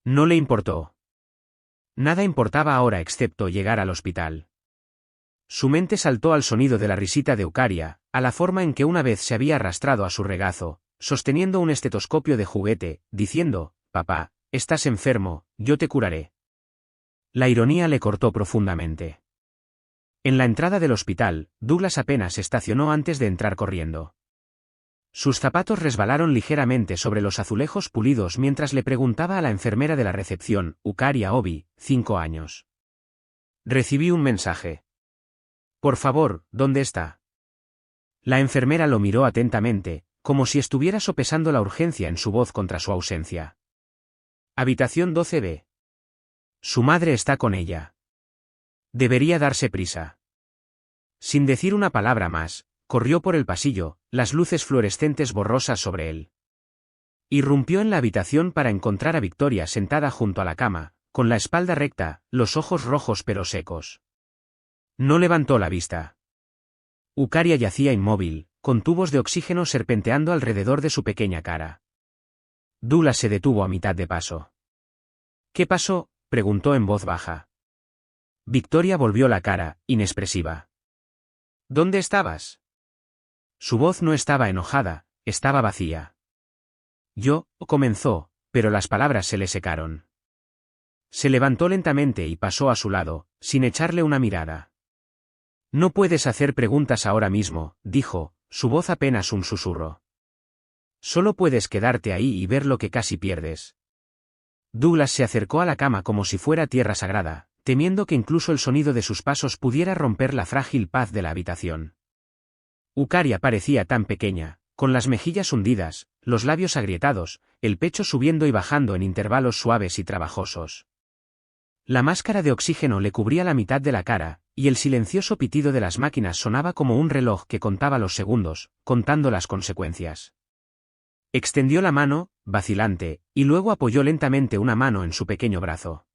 No le importó. Nada importaba ahora excepto llegar al hospital. Su mente saltó al sonido de la risita de Eucaria, a la forma en que una vez se había arrastrado a su regazo, sosteniendo un estetoscopio de juguete, diciendo, «Papá, estás enfermo, yo te curaré». La ironía le cortó profundamente. En la entrada del hospital, Douglas apenas estacionó antes de entrar corriendo. Sus zapatos resbalaron ligeramente sobre los azulejos pulidos mientras le preguntaba a la enfermera de la recepción, Eucaria Obi, 5 años. Recibí un mensaje. Por favor, ¿dónde está? La enfermera lo miró atentamente, como si estuviera sopesando la urgencia en su voz contra su ausencia. Habitación 12B. Su madre está con ella. Debería darse prisa. Sin decir una palabra más, corrió por el pasillo, las luces fluorescentes borrosas sobre él. Irrumpió en la habitación para encontrar a Victoria sentada junto a la cama, con la espalda recta, los ojos rojos pero secos. No levantó la vista. Ucaria yacía inmóvil, con tubos de oxígeno serpenteando alrededor de su pequeña cara. Douglas se detuvo a mitad de paso. ¿Qué pasó?, preguntó en voz baja. Victoria volvió la cara, inexpresiva. ¿Dónde estabas? Su voz no estaba enojada, estaba vacía. Yo, comenzó, pero las palabras se le secaron. Se levantó lentamente y pasó a su lado, sin echarle una mirada. No puedes hacer preguntas ahora mismo, dijo, su voz apenas un susurro. Solo puedes quedarte ahí y ver lo que casi pierdes. Douglas se acercó a la cama como si fuera tierra sagrada, temiendo que incluso el sonido de sus pasos pudiera romper la frágil paz de la habitación. Ucaria parecía tan pequeña, con las mejillas hundidas, los labios agrietados, el pecho subiendo y bajando en intervalos suaves y trabajosos. La máscara de oxígeno le cubría la mitad de la cara, y el silencioso pitido de las máquinas sonaba como un reloj que contaba los segundos, contando las consecuencias. Extendió la mano, vacilante, y luego apoyó lentamente una mano en su pequeño brazo.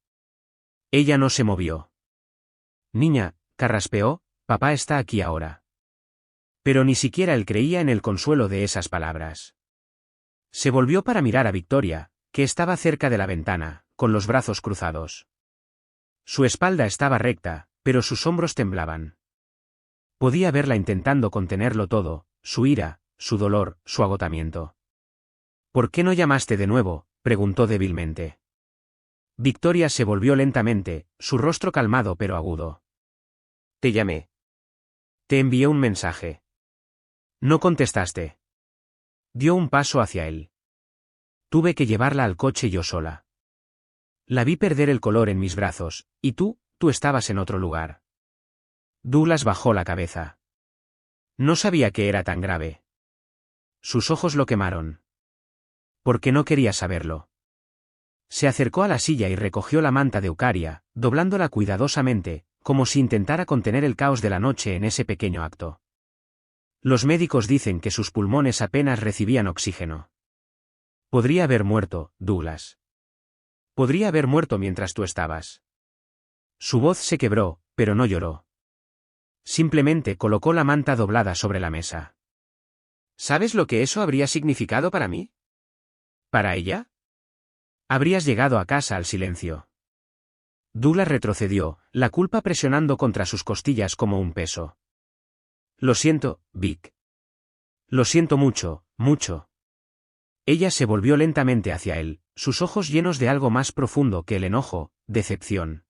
Ella no se movió. Niña, carraspeó, papá está aquí ahora. Pero ni siquiera él creía en el consuelo de esas palabras. Se volvió para mirar a Victoria, que estaba cerca de la ventana, con los brazos cruzados. Su espalda estaba recta, pero sus hombros temblaban. Podía verla intentando contenerlo todo, su ira, su dolor, su agotamiento. ¿Por qué no llamaste de nuevo?, preguntó débilmente. Victoria se volvió lentamente, su rostro calmado pero agudo. Te llamé. Te envié un mensaje. No contestaste. Dio un paso hacia él. Tuve que llevarla al coche yo sola. La vi perder el color en mis brazos, y tú estabas en otro lugar. Douglas bajó la cabeza. No sabía que era tan grave. Sus ojos lo quemaron. ¿Por qué no quería saberlo? Se acercó a la silla y recogió la manta de Ucaria, doblándola cuidadosamente, como si intentara contener el caos de la noche en ese pequeño acto. Los médicos dicen que sus pulmones apenas recibían oxígeno. Podría haber muerto, Douglas. Podría haber muerto mientras tú estabas. Su voz se quebró, pero no lloró. Simplemente colocó la manta doblada sobre la mesa. ¿Sabes lo que eso habría significado para mí? ¿Para ella? Habrías llegado a casa al silencio. Douglas retrocedió, la culpa presionando contra sus costillas como un peso. Lo siento, Vic. Lo siento mucho, mucho. Ella se volvió lentamente hacia él, sus ojos llenos de algo más profundo que el enojo, decepción.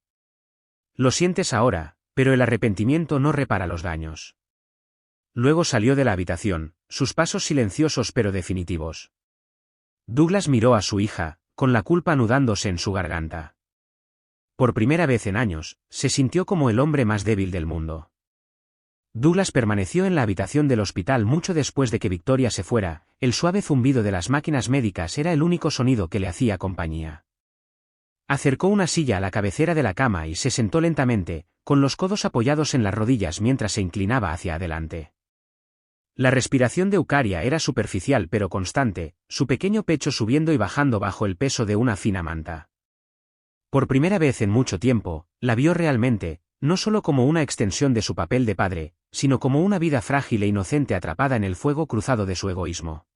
Lo sientes ahora, pero el arrepentimiento no repara los daños. Luego salió de la habitación, sus pasos silenciosos pero definitivos. Douglas miró a su hija, con la culpa anudándose en su garganta. Por primera vez en años, se sintió como el hombre más débil del mundo. Douglas permaneció en la habitación del hospital mucho después de que Victoria se fuera, el suave zumbido de las máquinas médicas era el único sonido que le hacía compañía. Acercó una silla a la cabecera de la cama y se sentó lentamente, con los codos apoyados en las rodillas mientras se inclinaba hacia adelante. La respiración de Ucaria era superficial pero constante, su pequeño pecho subiendo y bajando bajo el peso de una fina manta. Por primera vez en mucho tiempo, la vio realmente, no solo como una extensión de su papel de padre, sino como una vida frágil e inocente atrapada en el fuego cruzado de su egoísmo.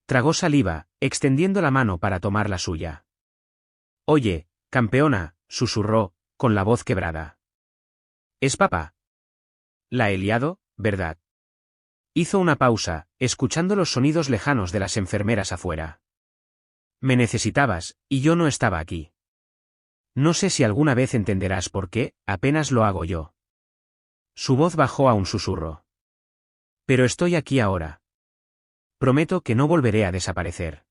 Tragó saliva, extendiendo la mano para tomar la suya. Oye, campeona, susurró, con la voz quebrada. ¿Es papá? La he liado, ¿verdad? Hizo una pausa, escuchando los sonidos lejanos de las enfermeras afuera. Me necesitabas, y yo no estaba aquí. No sé si alguna vez entenderás por qué, apenas lo hago yo. Su voz bajó a un susurro. Pero estoy aquí ahora. Prometo que no volveré a desaparecer.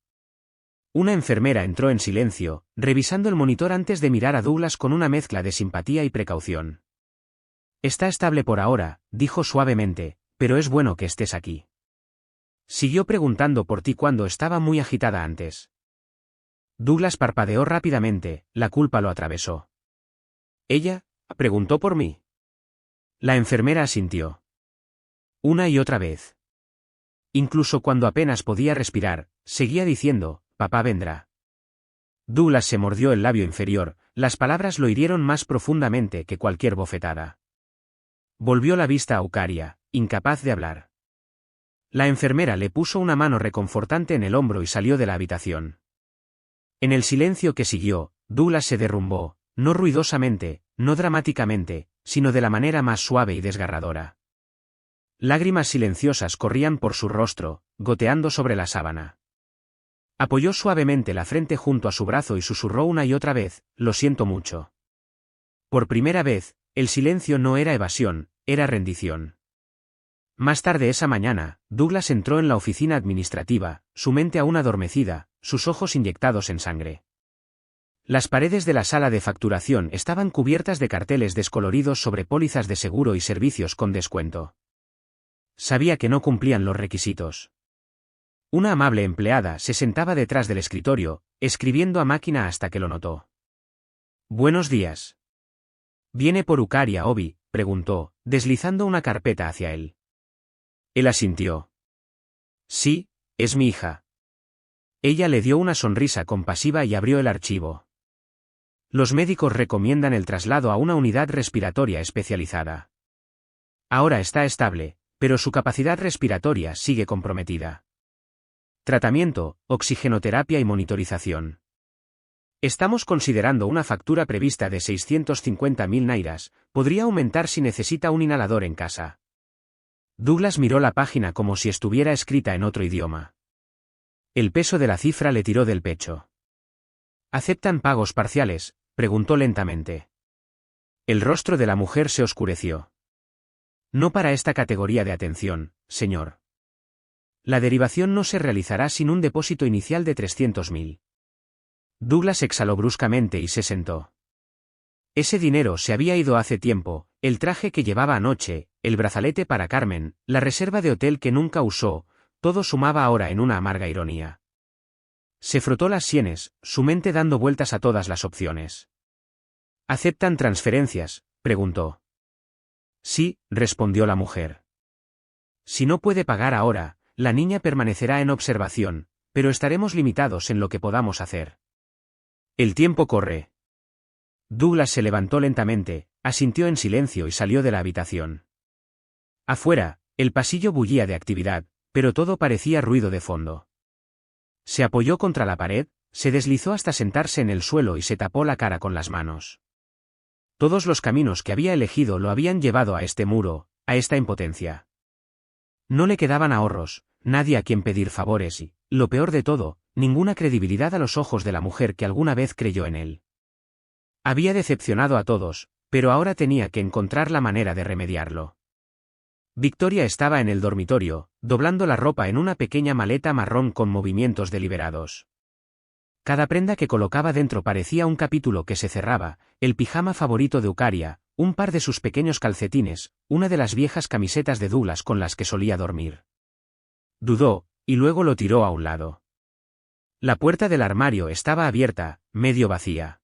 Una enfermera entró en silencio, revisando el monitor antes de mirar a Douglas con una mezcla de simpatía y precaución. Está estable por ahora, dijo suavemente, pero es bueno que estés aquí. Siguió preguntando por ti cuando estaba muy agitada antes. Douglas parpadeó rápidamente, la culpa lo atravesó. ¿Ella preguntó por mí? La enfermera asintió. Una y otra vez. Incluso cuando apenas podía respirar, seguía diciendo, papá vendrá. Douglas se mordió el labio inferior, las palabras lo hirieron más profundamente que cualquier bofetada. Volvió la vista a Eucaria, incapaz de hablar. La enfermera le puso una mano reconfortante en el hombro y salió de la habitación. En el silencio que siguió, Douglas se derrumbó, no ruidosamente, no dramáticamente, sino de la manera más suave y desgarradora. Lágrimas silenciosas corrían por su rostro, goteando sobre la sábana. Apoyó suavemente la frente junto a su brazo y susurró una y otra vez, lo siento mucho. Por primera vez, el silencio no era evasión, era rendición. Más tarde esa mañana, Douglas entró en la oficina administrativa, su mente aún adormecida, sus ojos inyectados en sangre. Las paredes de la sala de facturación estaban cubiertas de carteles descoloridos sobre pólizas de seguro y servicios con descuento. Sabía que no cumplían los requisitos. Una amable empleada se sentaba detrás del escritorio, escribiendo a máquina hasta que lo notó. Buenos días. ¿Viene por Eucaria, Obi?, preguntó, deslizando una carpeta hacia él. Él asintió. Sí, es mi hija. Ella le dio una sonrisa compasiva y abrió el archivo. Los médicos recomiendan el traslado a una unidad respiratoria especializada. Ahora está estable, pero su capacidad respiratoria sigue comprometida. Tratamiento, oxigenoterapia y monitorización. Estamos considerando una factura prevista de 650.000 nairas, podría aumentar si necesita un inhalador en casa. Douglas miró la página como si estuviera escrita en otro idioma. El peso de la cifra le tiró del pecho. ¿Aceptan pagos parciales?, preguntó lentamente. El rostro de la mujer se oscureció. No para esta categoría de atención, señor. La derivación no se realizará sin un depósito inicial de 300.000. Douglas exhaló bruscamente y se sentó. Ese dinero se había ido hace tiempo, el traje que llevaba anoche, el brazalete para Carmen, la reserva de hotel que nunca usó, todo sumaba ahora en una amarga ironía. Se frotó las sienes, su mente dando vueltas a todas las opciones. ¿Aceptan transferencias?, preguntó. Sí, respondió la mujer. Si no puede pagar ahora, la niña permanecerá en observación, pero estaremos limitados en lo que podamos hacer. El tiempo corre. Douglas se levantó lentamente, asintió en silencio y salió de la habitación. Afuera, el pasillo bullía de actividad, pero todo parecía ruido de fondo. Se apoyó contra la pared, se deslizó hasta sentarse en el suelo y se tapó la cara con las manos. Todos los caminos que había elegido lo habían llevado a este muro, a esta impotencia. No le quedaban ahorros, nadie a quien pedir favores y, lo peor de todo, ninguna credibilidad a los ojos de la mujer que alguna vez creyó en él. Había decepcionado a todos, pero ahora tenía que encontrar la manera de remediarlo. Victoria estaba en el dormitorio, doblando la ropa en una pequeña maleta marrón con movimientos deliberados. Cada prenda que colocaba dentro parecía un capítulo que se cerraba, el pijama favorito de Eucaria, un par de sus pequeños calcetines, una de las viejas camisetas de Douglas con las que solía dormir. Dudó, y luego lo tiró a un lado. La puerta del armario estaba abierta, medio vacía.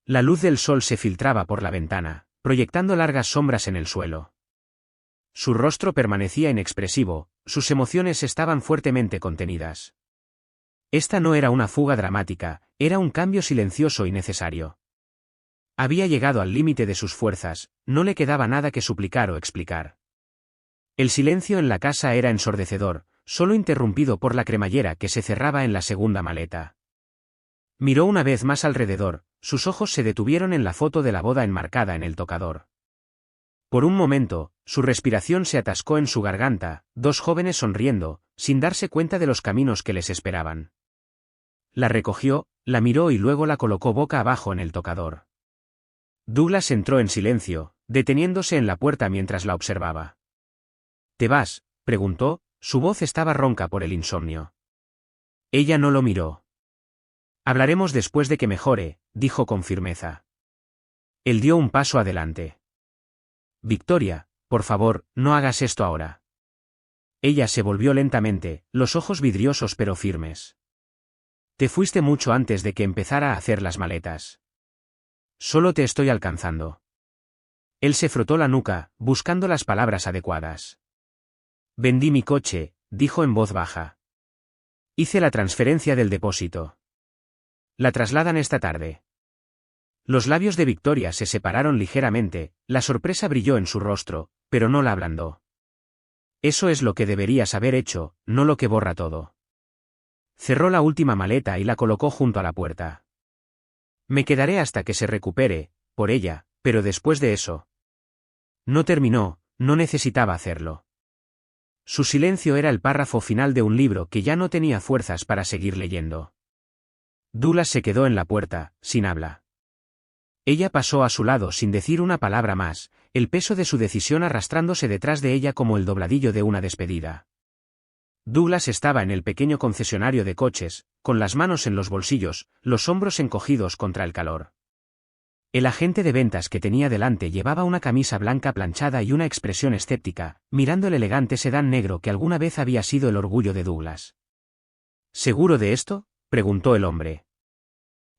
La luz del sol se filtraba por la ventana, proyectando largas sombras en el suelo. Su rostro permanecía inexpresivo, sus emociones estaban fuertemente contenidas. Esta no era una fuga dramática, era un cambio silencioso y necesario. Había llegado al límite de sus fuerzas, no le quedaba nada que suplicar o explicar. El silencio en la casa era ensordecedor, solo interrumpido por la cremallera que se cerraba en la segunda maleta. Miró una vez más alrededor, sus ojos se detuvieron en la foto de la boda enmarcada en el tocador. Por un momento, su respiración se atascó en su garganta, dos jóvenes sonriendo, sin darse cuenta de los caminos que les esperaban. La recogió, la miró y luego la colocó boca abajo en el tocador. Douglas entró en silencio, deteniéndose en la puerta mientras la observaba. ¿Te vas?, preguntó, su voz estaba ronca por el insomnio. Ella no lo miró. Hablaremos después de que mejore, dijo con firmeza. Él dio un paso adelante. Victoria, por favor, no hagas esto ahora. Ella se volvió lentamente, los ojos vidriosos pero firmes. Te fuiste mucho antes de que empezara a hacer las maletas. Solo te estoy alcanzando. Él se frotó la nuca, buscando las palabras adecuadas. Vendí mi coche, dijo en voz baja. Hice la transferencia del depósito. La trasladan esta tarde. Los labios de Victoria se separaron ligeramente, la sorpresa brilló en su rostro, pero no la ablandó. Eso es lo que deberías haber hecho, no lo que borra todo. Cerró la última maleta y la colocó junto a la puerta. Me quedaré hasta que se recupere, por ella, pero después de eso. No terminó, no necesitaba hacerlo. Su silencio era el párrafo final de un libro que ya no tenía fuerzas para seguir leyendo. Douglas se quedó en la puerta, sin habla. Ella pasó a su lado sin decir una palabra más, el peso de su decisión arrastrándose detrás de ella como el dobladillo de una despedida. Douglas estaba en el pequeño concesionario de coches, con las manos en los bolsillos, los hombros encogidos contra el calor. El agente de ventas que tenía delante llevaba una camisa blanca planchada y una expresión escéptica, mirando el elegante sedán negro que alguna vez había sido el orgullo de Douglas. ¿Seguro de esto?, preguntó el hombre.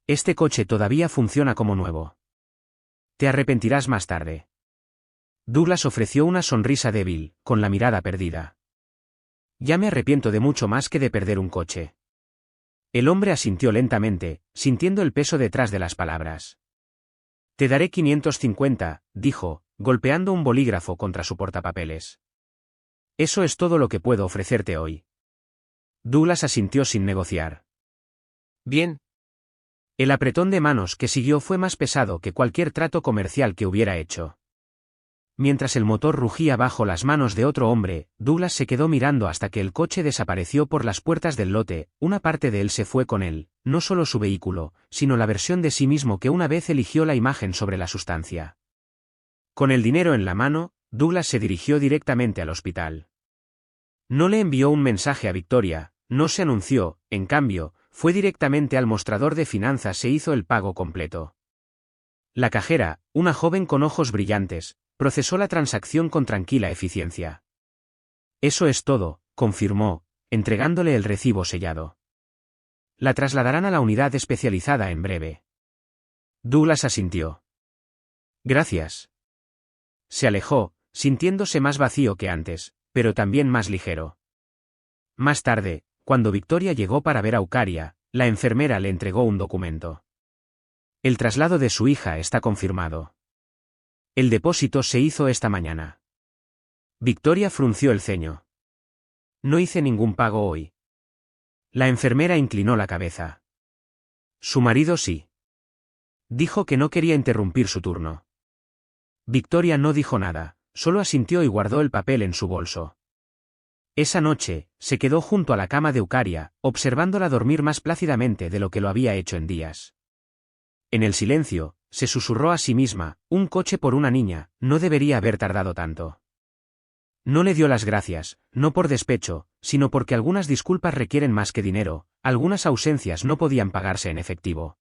Este coche todavía funciona como nuevo. Te arrepentirás más tarde. Douglas ofreció una sonrisa débil, con la mirada perdida. Ya me arrepiento de mucho más que de perder un coche. El hombre asintió lentamente, sintiendo el peso detrás de las palabras. Te daré 550, dijo, golpeando un bolígrafo contra su portapapeles. Eso es todo lo que puedo ofrecerte hoy. Douglas asintió sin negociar. Bien. El apretón de manos que siguió fue más pesado que cualquier trato comercial que hubiera hecho. Mientras el motor rugía bajo las manos de otro hombre, Douglas se quedó mirando hasta que el coche desapareció por las puertas del lote, una parte de él se fue con él, no solo su vehículo, sino la versión de sí mismo que una vez eligió la imagen sobre la sustancia. Con el dinero en la mano, Douglas se dirigió directamente al hospital. No le envió un mensaje a Victoria, no se anunció, en cambio, fue directamente al mostrador de finanzas e hizo el pago completo. La cajera, una joven con ojos brillantes, procesó la transacción con tranquila eficiencia. Eso es todo, confirmó, entregándole el recibo sellado. La trasladarán a la unidad especializada en breve. Douglas asintió. Gracias. Se alejó, sintiéndose más vacío que antes, pero también más ligero. Más tarde, cuando Victoria llegó para ver a Eucaria, la enfermera le entregó un documento. El traslado de su hija está confirmado. El depósito se hizo esta mañana. Victoria frunció el ceño. No hice ningún pago hoy. La enfermera inclinó la cabeza. Su marido sí. Dijo que no quería interrumpir su turno. Victoria no dijo nada, solo asintió y guardó el papel en su bolso. Esa noche, se quedó junto a la cama de Eucaria, observándola dormir más plácidamente de lo que lo había hecho en días. En el silencio, se susurró a sí misma, un coche por una niña, no debería haber tardado tanto. No le dio las gracias, no por despecho, sino porque algunas disculpas requieren más que dinero, algunas ausencias no podían pagarse en efectivo.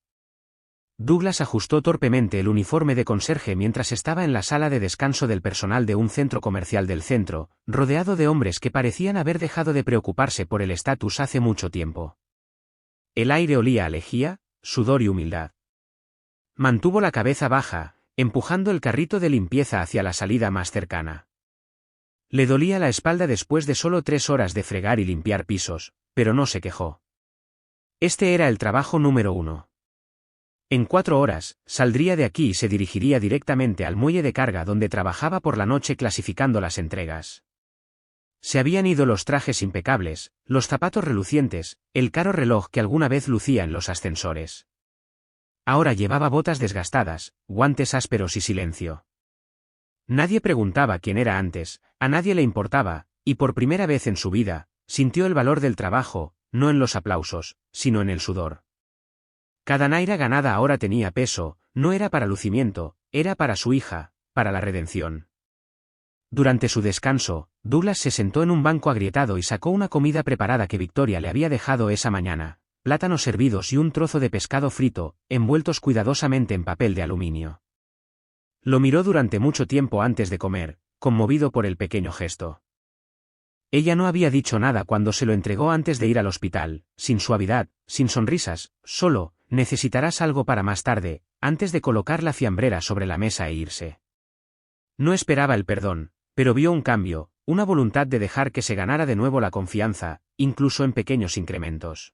Douglas ajustó torpemente el uniforme de conserje mientras estaba en la sala de descanso del personal de un centro comercial del centro, rodeado de hombres que parecían haber dejado de preocuparse por el estatus hace mucho tiempo. El aire olía a lejía, sudor y humildad. Mantuvo la cabeza baja, empujando el carrito de limpieza hacia la salida más cercana. Le dolía la espalda después de solo 3 horas de fregar y limpiar pisos, pero no se quejó. Este era el trabajo número 1. En 4 horas, saldría de aquí y se dirigiría directamente al muelle de carga donde trabajaba por la noche clasificando las entregas. Se habían ido los trajes impecables, los zapatos relucientes, el caro reloj que alguna vez lucía en los ascensores. Ahora llevaba botas desgastadas, guantes ásperos y silencio. Nadie preguntaba quién era antes, a nadie le importaba, y por primera vez en su vida, sintió el valor del trabajo, no en los aplausos, sino en el sudor. Cada naira ganada ahora tenía peso, no era para lucimiento, era para su hija, para la redención. Durante su descanso, Douglas se sentó en un banco agrietado y sacó una comida preparada que Victoria le había dejado esa mañana, plátanos hervidos y un trozo de pescado frito, envueltos cuidadosamente en papel de aluminio. Lo miró durante mucho tiempo antes de comer, conmovido por el pequeño gesto. Ella no había dicho nada cuando se lo entregó antes de ir al hospital, sin suavidad, sin sonrisas, solo, necesitarás algo para más tarde, antes de colocar la fiambrera sobre la mesa e irse. No esperaba el perdón, pero vio un cambio, una voluntad de dejar que se ganara de nuevo la confianza, incluso en pequeños incrementos.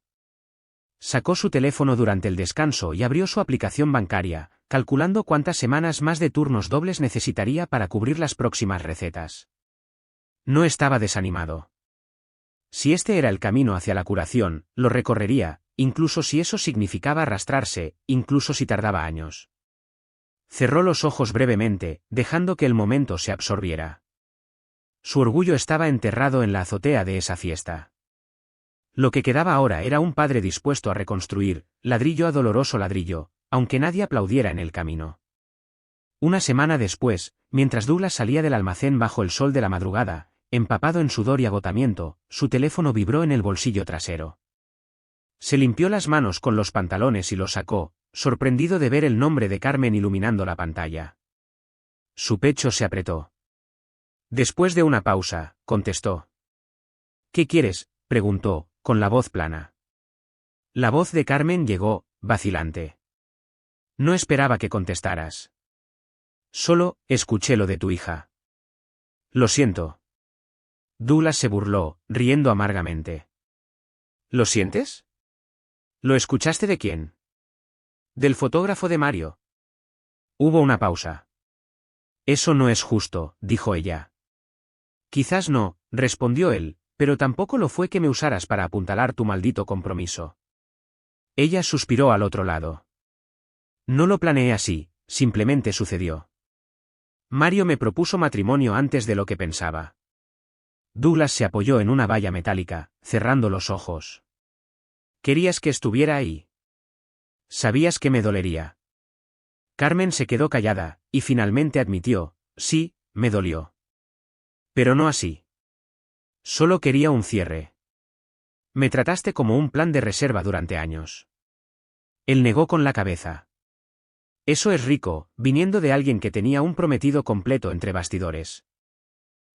Sacó su teléfono durante el descanso y abrió su aplicación bancaria, calculando cuántas semanas más de turnos dobles necesitaría para cubrir las próximas recetas. No estaba desanimado. Si este era el camino hacia la curación, lo recorrería, incluso si eso significaba arrastrarse, incluso si tardaba años. Cerró los ojos brevemente, dejando que el momento se absorbiera. Su orgullo estaba enterrado en la azotea de esa fiesta. Lo que quedaba ahora era un padre dispuesto a reconstruir, ladrillo a doloroso ladrillo, aunque nadie aplaudiera en el camino. Una semana después, mientras Douglas salía del almacén bajo el sol de la madrugada, empapado en sudor y agotamiento, su teléfono vibró en el bolsillo trasero. Se limpió las manos con los pantalones y los sacó, sorprendido de ver el nombre de Carmen iluminando la pantalla. Su pecho se apretó. Después de una pausa, contestó. ¿Qué quieres?, preguntó, con la voz plana. La voz de Carmen llegó, vacilante. No esperaba que contestaras. Solo, escuché lo de tu hija. Lo siento. Douglas se burló, riendo amargamente. ¿Lo sientes? ¿Lo escuchaste de quién? Del fotógrafo de Mario. Hubo una pausa. Eso no es justo, dijo ella. Quizás no, respondió él, pero tampoco lo fue que me usaras para apuntalar tu maldito compromiso. Ella suspiró al otro lado. No lo planeé así, simplemente sucedió. Mario me propuso matrimonio antes de lo que pensaba. Douglas se apoyó en una valla metálica, cerrando los ojos. ¿Querías que estuviera ahí? Sabías que me dolería. Carmen se quedó callada, y finalmente admitió, sí, me dolió. Pero no así. Solo quería un cierre. Me trataste como un plan de reserva durante años. Él negó con la cabeza. Eso es rico, viniendo de alguien que tenía un prometido completo entre bastidores.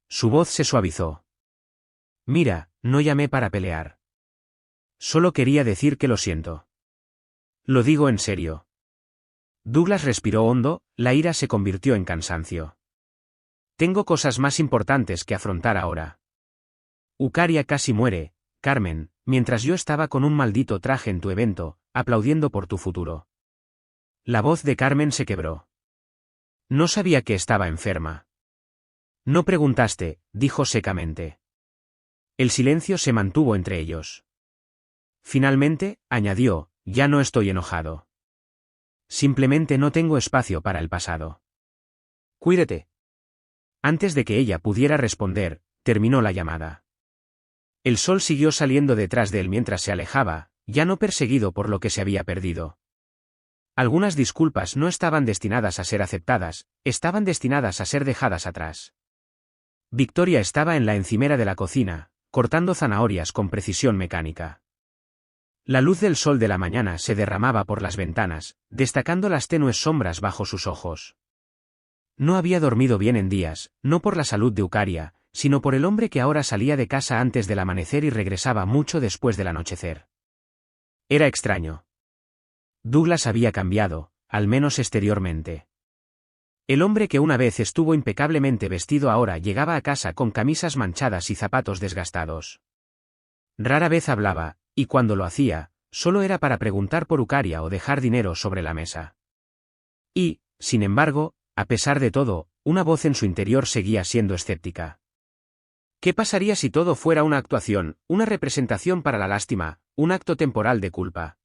Su voz se suavizó. Mira, no llamé para pelear. Solo quería decir que lo siento. Lo digo en serio. Douglas respiró hondo, la ira se convirtió en cansancio. Tengo cosas más importantes que afrontar ahora. Ucaria casi muere, Carmen, mientras yo estaba con un maldito traje en tu evento, aplaudiendo por tu futuro. La voz de Carmen se quebró. No sabía que estaba enferma. No preguntaste, dijo secamente. El silencio se mantuvo entre ellos. Finalmente, añadió, ya no estoy enojado. Simplemente no tengo espacio para el pasado. Cuídate. Antes de que ella pudiera responder, terminó la llamada. El sol siguió saliendo detrás de él mientras se alejaba, ya no perseguido por lo que se había perdido. Algunas disculpas no estaban destinadas a ser aceptadas, estaban destinadas a ser dejadas atrás. Victoria estaba en la encimera de la cocina, cortando zanahorias con precisión mecánica. La luz del sol de la mañana se derramaba por las ventanas, destacando las tenues sombras bajo sus ojos. No había dormido bien en días, no por la salud de Ucaria, sino por el hombre que ahora salía de casa antes del amanecer y regresaba mucho después del anochecer. Era extraño. Douglas había cambiado, al menos exteriormente. El hombre que una vez estuvo impecablemente vestido ahora llegaba a casa con camisas manchadas y zapatos desgastados. Rara vez hablaba, y cuando lo hacía, solo era para preguntar por Ucaria o dejar dinero sobre la mesa. Y, sin embargo, a pesar de todo, una voz en su interior seguía siendo escéptica. ¿Qué pasaría si todo fuera una actuación, una representación para la lástima, un acto temporal de culpa?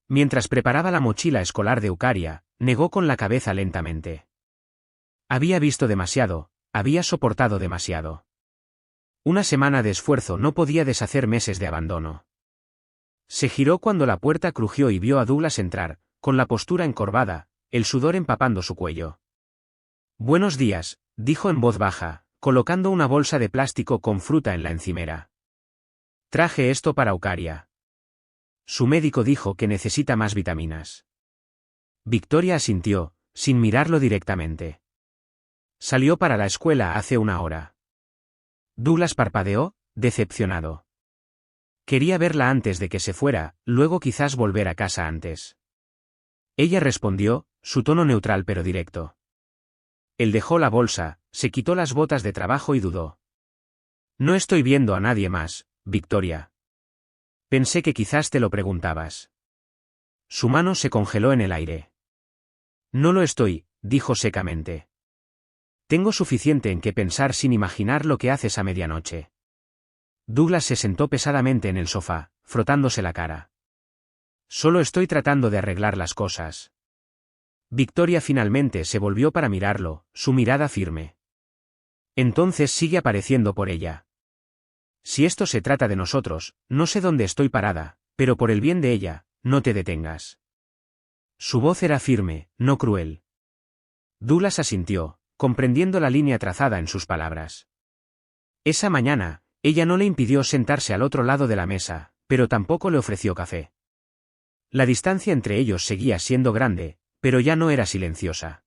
Mientras preparaba la mochila escolar de Ucaria, negó con la cabeza lentamente. Había visto demasiado, había soportado demasiado. Una semana de esfuerzo no podía deshacer meses de abandono. Se giró cuando la puerta crujió y vio a Douglas entrar, con la postura encorvada, el sudor empapando su cuello. Buenos días, dijo en voz baja, colocando una bolsa de plástico con fruta en la encimera. Traje esto para Ucaria. Su médico dijo que necesita más vitaminas. Victoria asintió, sin mirarlo directamente. Salió para la escuela hace una hora. Douglas parpadeó, decepcionado. Quería verla antes de que se fuera, luego quizás volver a casa antes. Ella respondió, su tono neutral pero directo. Él dejó la bolsa, se quitó las botas de trabajo y dudó. No estoy viendo a nadie más, Victoria. Pensé que quizás te lo preguntabas. Su mano se congeló en el aire. No lo estoy, dijo secamente. Tengo suficiente en qué pensar sin imaginar lo que haces a medianoche. Douglas se sentó pesadamente en el sofá, frotándose la cara. Solo estoy tratando de arreglar las cosas. Victoria finalmente se volvió para mirarlo, su mirada firme. Entonces sigue apareciendo por ella. Si esto se trata de nosotros, no sé dónde estoy parada, pero por el bien de ella, no te detengas. Su voz era firme, no cruel. Douglas asintió, comprendiendo la línea trazada en sus palabras. Esa mañana, ella no le impidió sentarse al otro lado de la mesa, pero tampoco le ofreció café. La distancia entre ellos seguía siendo grande, pero ya no era silenciosa.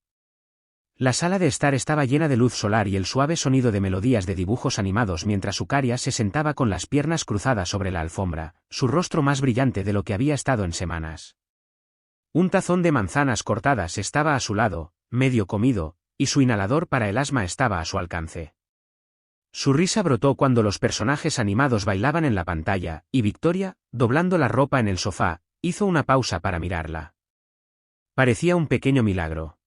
La sala de estar estaba llena de luz solar y el suave sonido de melodías de dibujos animados mientras Ucaria se sentaba con las piernas cruzadas sobre la alfombra, su rostro más brillante de lo que había estado en semanas. Un tazón de manzanas cortadas estaba a su lado, medio comido, y su inhalador para el asma estaba a su alcance. Su risa brotó cuando los personajes animados bailaban en la pantalla, y Victoria, doblando la ropa en el sofá, hizo una pausa para mirarla. Parecía un pequeño milagro.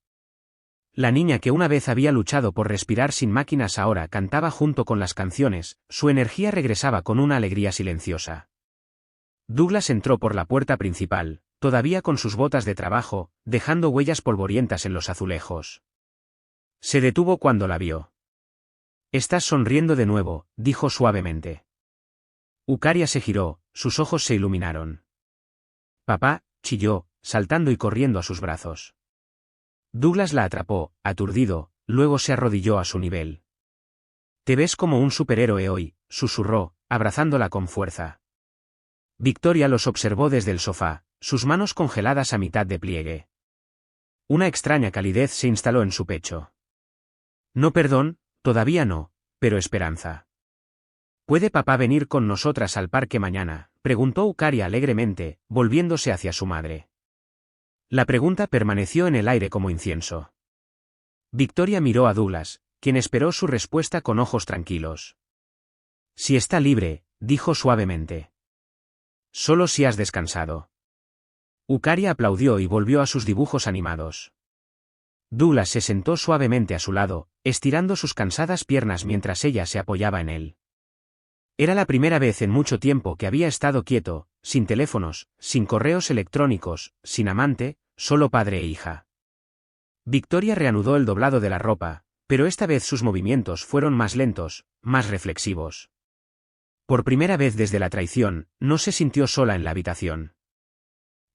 La niña que una vez había luchado por respirar sin máquinas ahora cantaba junto con las canciones, su energía regresaba con una alegría silenciosa. Douglas entró por la puerta principal, todavía con sus botas de trabajo, dejando huellas polvorientas en los azulejos. Se detuvo cuando la vio. «Estás sonriendo de nuevo», dijo suavemente. Ucaria se giró, sus ojos se iluminaron. «Papá», chilló, saltando y corriendo a sus brazos. Douglas la atrapó, aturdido, luego se arrodilló a su nivel. «Te ves como un superhéroe hoy», susurró, abrazándola con fuerza. Victoria los observó desde el sofá, sus manos congeladas a mitad de pliegue. Una extraña calidez se instaló en su pecho. «No, perdón, todavía no, pero esperanza». «¿Puede papá venir con nosotras al parque mañana?», preguntó Ucaria alegremente, volviéndose hacia su madre. La pregunta permaneció en el aire como incienso. Victoria miró a Douglas, quien esperó su respuesta con ojos tranquilos. «Si está libre», dijo suavemente. «Solo si has descansado». Ucaria aplaudió y volvió a sus dibujos animados. Douglas se sentó suavemente a su lado, estirando sus cansadas piernas mientras ella se apoyaba en él. Era la primera vez en mucho tiempo que había estado quieto, sin teléfonos, sin correos electrónicos, sin amante, solo padre e hija. Victoria reanudó el doblado de la ropa, pero esta vez sus movimientos fueron más lentos, más reflexivos. Por primera vez desde la traición, no se sintió sola en la habitación.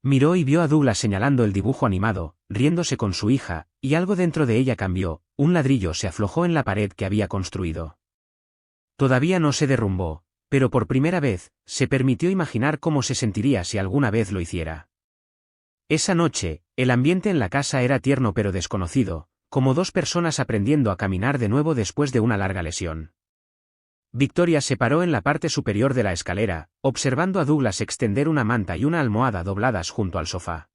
Miró y vio a Douglas señalando el dibujo animado, riéndose con su hija, y algo dentro de ella cambió, un ladrillo se aflojó en la pared que había construido. Todavía no se derrumbó, pero por primera vez, se permitió imaginar cómo se sentiría si alguna vez lo hiciera. Esa noche, el ambiente en la casa era tierno pero desconocido, como dos personas aprendiendo a caminar de nuevo después de una larga lesión. Victoria se paró en la parte superior de la escalera, observando a Douglas extender una manta y una almohada dobladas junto al sofá.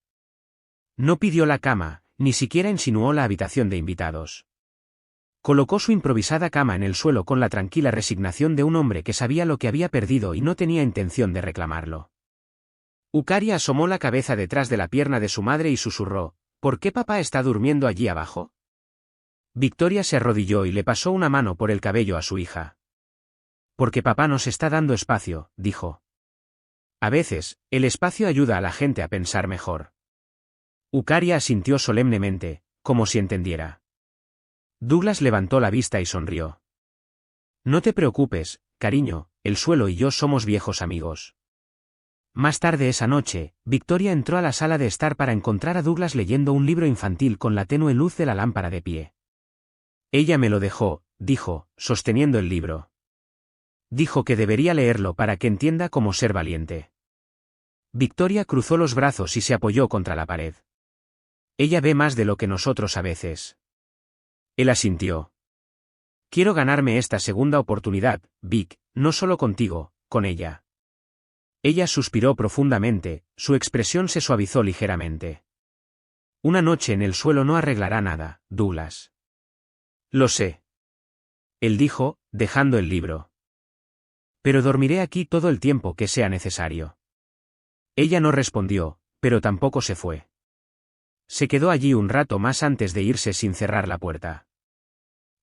No pidió la cama, ni siquiera insinuó la habitación de invitados. Colocó su improvisada cama en el suelo con la tranquila resignación de un hombre que sabía lo que había perdido y no tenía intención de reclamarlo. Ucaria asomó la cabeza detrás de la pierna de su madre y susurró, «¿Por qué papá está durmiendo allí abajo?». Victoria se arrodilló y le pasó una mano por el cabello a su hija. «Porque papá nos está dando espacio», dijo. «A veces, el espacio ayuda a la gente a pensar mejor». Ucaria asintió solemnemente, como si entendiera. Douglas levantó la vista y sonrió. «No te preocupes, cariño, el suelo y yo somos viejos amigos». Más tarde esa noche, Victoria entró a la sala de estar para encontrar a Douglas leyendo un libro infantil con la tenue luz de la lámpara de pie. «Ella me lo dejó», dijo, sosteniendo el libro. «Dijo que debería leerlo para que entienda cómo ser valiente». Victoria cruzó los brazos y se apoyó contra la pared. «Ella ve más de lo que nosotros a veces». Él asintió. «Quiero ganarme esta segunda oportunidad, Vic, no solo contigo, con ella». Ella suspiró profundamente, su expresión se suavizó ligeramente. «Una noche en el suelo no arreglará nada, Douglas». Lo sé. Él dijo, dejando el libro. Pero dormiré aquí todo el tiempo que sea necesario. Ella no respondió, pero tampoco se fue. Se quedó allí un rato más antes de irse sin cerrar la puerta.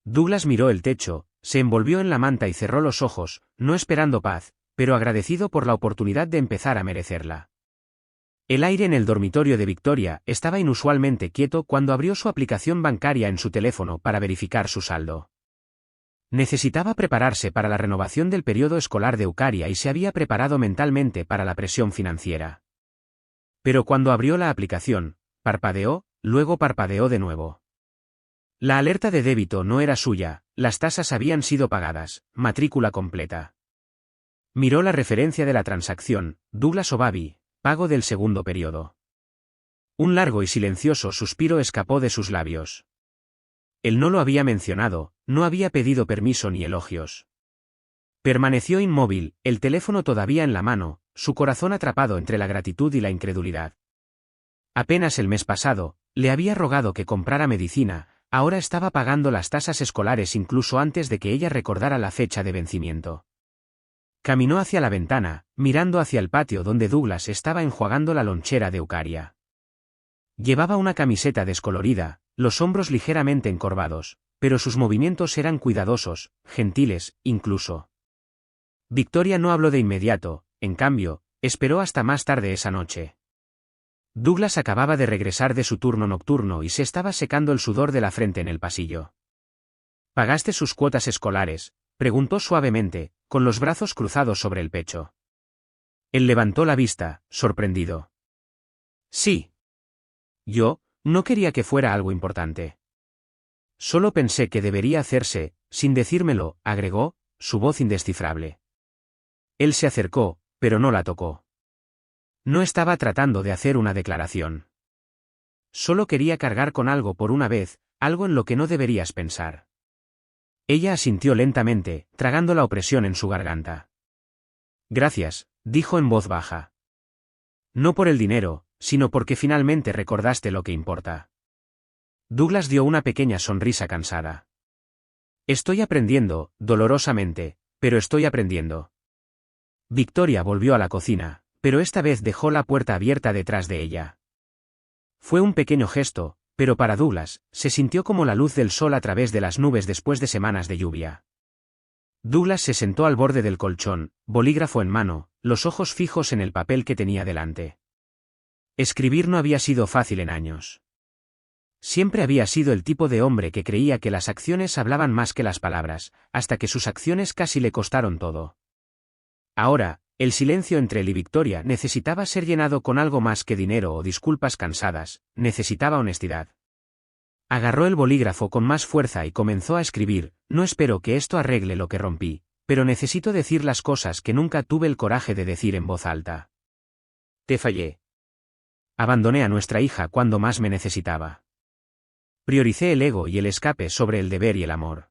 Douglas miró el techo, se envolvió en la manta y cerró los ojos, no esperando paz, pero agradecido por la oportunidad de empezar a merecerla. El aire en el dormitorio de Victoria estaba inusualmente quieto cuando abrió su aplicación bancaria en su teléfono para verificar su saldo. Necesitaba prepararse para la renovación del periodo escolar de Eucaria y se había preparado mentalmente para la presión financiera. Pero cuando abrió la aplicación, parpadeó, luego parpadeó de nuevo. La alerta de débito no era suya, las tasas habían sido pagadas, matrícula completa. Miró la referencia de la transacción, Douglas O'Baby, pago del segundo periodo. Un largo y silencioso suspiro escapó de sus labios. Él no lo había mencionado, no había pedido permiso ni elogios. Permaneció inmóvil, el teléfono todavía en la mano, su corazón atrapado entre la gratitud y la incredulidad. Apenas el mes pasado, le había rogado que comprara medicina, ahora estaba pagando las tasas escolares incluso antes de que ella recordara la fecha de vencimiento. Caminó hacia la ventana, mirando hacia el patio donde Douglas estaba enjuagando la lonchera de Eucaria. Llevaba una camiseta descolorida, los hombros ligeramente encorvados, pero sus movimientos eran cuidadosos, gentiles, incluso. Victoria no habló de inmediato, en cambio, esperó hasta más tarde esa noche. Douglas acababa de regresar de su turno nocturno y se estaba secando el sudor de la frente en el pasillo. ¿Pagaste sus cuotas escolares?, preguntó suavemente, con los brazos cruzados sobre el pecho. Él levantó la vista, sorprendido. Sí. Yo, no quería que fuera algo importante. Solo pensé que debería hacerse, sin decírmelo, agregó, su voz indescifrable. Él se acercó, pero no la tocó. No estaba tratando de hacer una declaración. Solo quería cargar con algo por una vez, algo en lo que no deberías pensar. Ella asintió lentamente, tragando la opresión en su garganta. Gracias, dijo en voz baja. No por el dinero, sino porque finalmente recordaste lo que importa. Douglas dio una pequeña sonrisa cansada. Estoy aprendiendo, dolorosamente, pero estoy aprendiendo. Victoria volvió a la cocina, pero esta vez dejó la puerta abierta detrás de ella. Fue un pequeño gesto, pero para Douglas, se sintió como la luz del sol a través de las nubes después de semanas de lluvia. Douglas se sentó al borde del colchón, bolígrafo en mano, los ojos fijos en el papel que tenía delante. Escribir no había sido fácil en años. Siempre había sido el tipo de hombre que creía que las acciones hablaban más que las palabras, hasta que sus acciones casi le costaron todo. Ahora, el silencio entre él y Victoria necesitaba ser llenado con algo más que dinero o disculpas cansadas, necesitaba honestidad. Agarró el bolígrafo con más fuerza y comenzó a escribir, no espero que esto arregle lo que rompí, pero necesito decir las cosas que nunca tuve el coraje de decir en voz alta. Te fallé. Abandoné a nuestra hija cuando más me necesitaba. Prioricé el ego y el escape sobre el deber y el amor.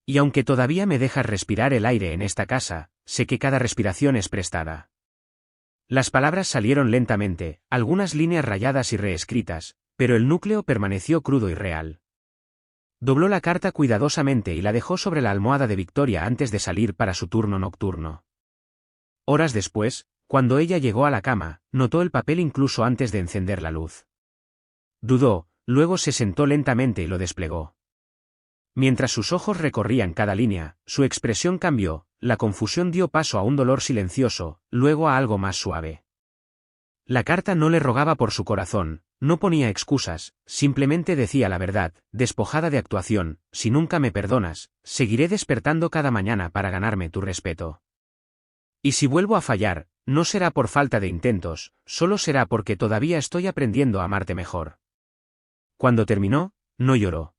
Y aunque todavía me dejas respirar el aire en esta casa, sé que cada respiración es prestada. Las palabras salieron lentamente, algunas líneas rayadas y reescritas, pero el núcleo permaneció crudo y real. Dobló la carta cuidadosamente y la dejó sobre la almohada de Victoria antes de salir para su turno nocturno. Horas después, cuando ella llegó a la cama, notó el papel incluso antes de encender la luz. Dudó, luego se sentó lentamente y lo desplegó. Mientras sus ojos recorrían cada línea, su expresión cambió, la confusión dio paso a un dolor silencioso, luego a algo más suave. La carta no le rogaba por su corazón, no ponía excusas, simplemente decía la verdad, despojada de actuación: si nunca me perdonas, seguiré despertando cada mañana para ganarme tu respeto. Y si vuelvo a fallar, no será por falta de intentos, solo será porque todavía estoy aprendiendo a amarte mejor. Cuando terminó, no lloró.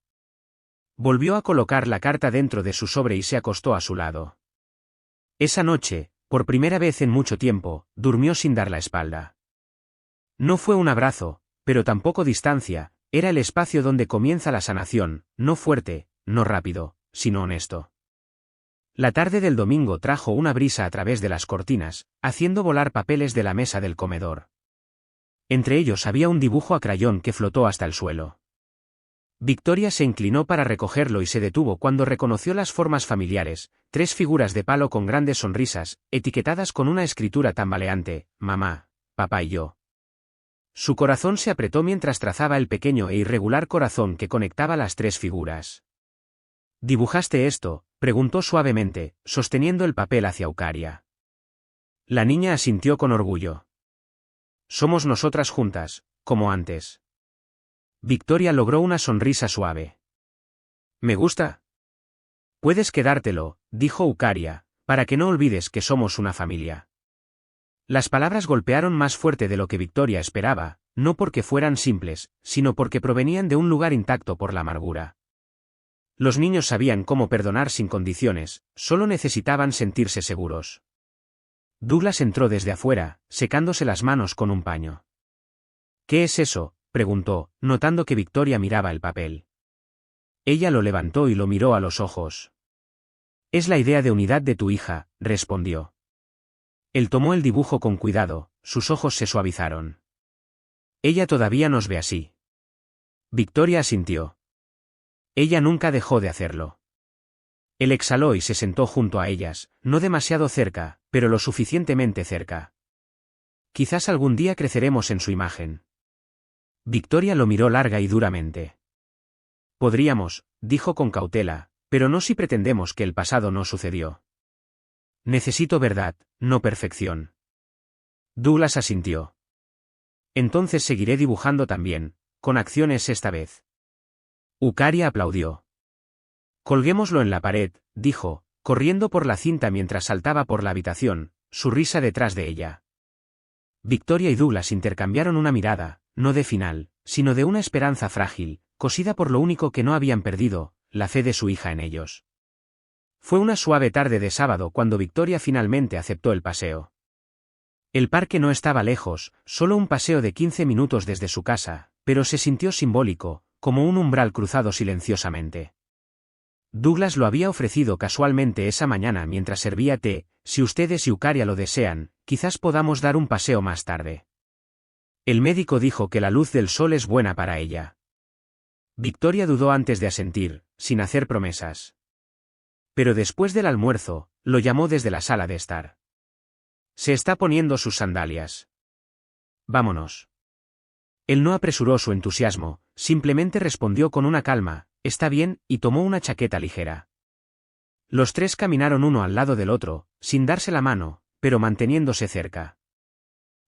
Volvió a colocar la carta dentro de su sobre y se acostó a su lado. Esa noche, por primera vez en mucho tiempo, durmió sin dar la espalda. No fue un abrazo, pero tampoco distancia, era el espacio donde comienza la sanación, no fuerte, no rápido, sino honesto. La tarde del domingo trajo una brisa a través de las cortinas, haciendo volar papeles de la mesa del comedor. Entre ellos había un dibujo a crayón que flotó hasta el suelo. Victoria se inclinó para recogerlo y se detuvo cuando reconoció las formas familiares, 3 figuras de palo con grandes sonrisas, etiquetadas con una escritura tambaleante: mamá, papá y yo. Su corazón se apretó mientras trazaba el pequeño e irregular corazón que conectaba las 3 figuras. ¿Dibujaste esto?, preguntó suavemente, sosteniendo el papel hacia Eucaria. La niña asintió con orgullo. Somos nosotras juntas, como antes. Victoria logró una sonrisa suave. Me gusta. Puedes quedártelo, dijo Eucaria, para que no olvides que somos una familia. Las palabras golpearon más fuerte de lo que Victoria esperaba, no porque fueran simples, sino porque provenían de un lugar intacto por la amargura. Los niños sabían cómo perdonar sin condiciones, solo necesitaban sentirse seguros. Douglas entró desde afuera, secándose las manos con un paño. ¿Qué es eso?, preguntó, notando que Victoria miraba el papel. Ella lo levantó y lo miró a los ojos. Es la idea de unidad de tu hija, respondió. Él tomó el dibujo con cuidado, sus ojos se suavizaron. Ella todavía nos ve así. Victoria asintió. Ella nunca dejó de hacerlo. Él exhaló y se sentó junto a ellas, no demasiado cerca, pero lo suficientemente cerca. Quizás algún día creceremos en su imagen. Victoria lo miró larga y duramente. Podríamos, dijo con cautela, pero no si pretendemos que el pasado no sucedió. Necesito verdad, no perfección. Douglas asintió. Entonces seguiré dibujando también, con acciones esta vez. Eucaria aplaudió. Colguémoslo en la pared, dijo, corriendo por la cinta mientras saltaba por la habitación, su risa detrás de ella. Victoria y Douglas intercambiaron una mirada, no de final, sino de una esperanza frágil, cosida por lo único que no habían perdido, la fe de su hija en ellos. Fue una suave tarde de sábado cuando Victoria finalmente aceptó el paseo. El parque no estaba lejos, solo un paseo de 15 minutos desde su casa, pero se sintió simbólico, como un umbral cruzado silenciosamente. Douglas lo había ofrecido casualmente esa mañana mientras servía té: si ustedes y Eucaria lo desean, quizás podamos dar un paseo más tarde. El médico dijo que la luz del sol es buena para ella. Victoria dudó antes de asentir, sin hacer promesas. Pero después del almuerzo, lo llamó desde la sala de estar. Se está poniendo sus sandalias. Vámonos. Él no apresuró su entusiasmo, simplemente respondió con una calma: está bien, y tomó una chaqueta ligera. Los 3 caminaron uno al lado del otro, sin darse la mano, pero manteniéndose cerca.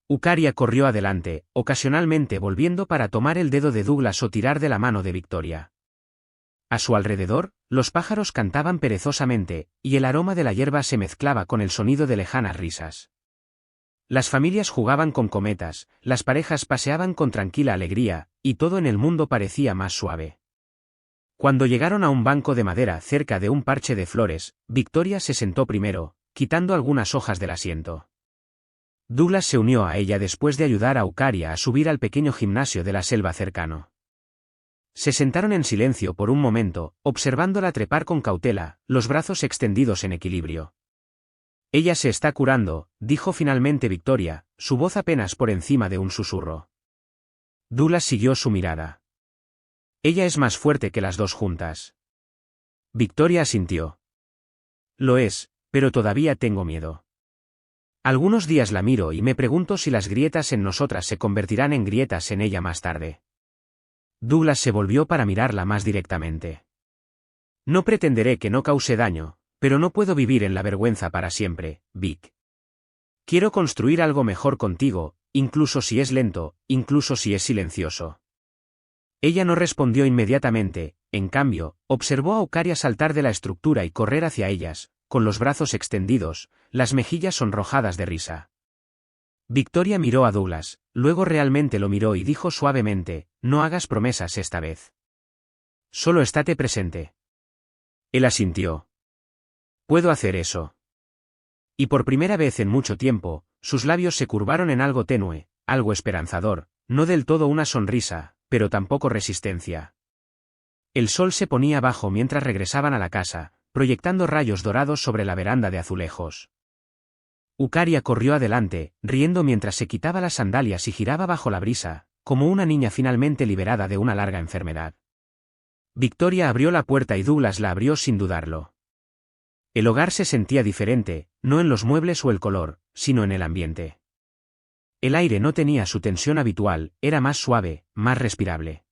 Eucaria corrió adelante, ocasionalmente volviendo para tomar el dedo de Douglas o tirar de la mano de Victoria. A su alrededor, los pájaros cantaban perezosamente, y el aroma de la hierba se mezclaba con el sonido de lejanas risas. Las familias jugaban con cometas, las parejas paseaban con tranquila alegría, y todo en el mundo parecía más suave. Cuando llegaron a un banco de madera cerca de un parche de flores, Victoria se sentó primero, quitando algunas hojas del asiento. Douglas se unió a ella después de ayudar a Eucaria a subir al pequeño gimnasio de la selva cercano. Se sentaron en silencio por un momento, observándola trepar con cautela, los brazos extendidos en equilibrio. Ella se está curando, dijo finalmente Victoria, su voz apenas por encima de un susurro. Douglas siguió su mirada. Ella es más fuerte que las 2 juntas. Victoria asintió. Lo es, pero todavía tengo miedo. Algunos días la miro y me pregunto si las grietas en nosotras se convertirán en grietas en ella más tarde. Douglas se volvió para mirarla más directamente. No pretenderé que no cause daño, pero no puedo vivir en la vergüenza para siempre, Vic. Quiero construir algo mejor contigo, incluso si es lento, incluso si es silencioso. Ella no respondió inmediatamente, en cambio, observó a Eucaria saltar de la estructura y correr hacia ellas, con los brazos extendidos, las mejillas sonrojadas de risa. Victoria miró a Douglas, luego realmente lo miró y dijo suavemente: no hagas promesas esta vez. Solo estate presente. Él asintió. Puedo hacer eso. Y por primera vez en mucho tiempo, sus labios se curvaron en algo tenue, algo esperanzador, no del todo una sonrisa, pero tampoco resistencia. El sol se ponía bajo mientras regresaban a la casa, proyectando rayos dorados sobre la veranda de azulejos. Eucaria corrió adelante, riendo mientras se quitaba las sandalias y giraba bajo la brisa, como una niña finalmente liberada de una larga enfermedad. Victoria abrió la puerta y Douglas la abrió sin dudarlo. El hogar se sentía diferente, no en los muebles o el color, sino en el ambiente. El aire no tenía su tensión habitual, era más suave, más respirable.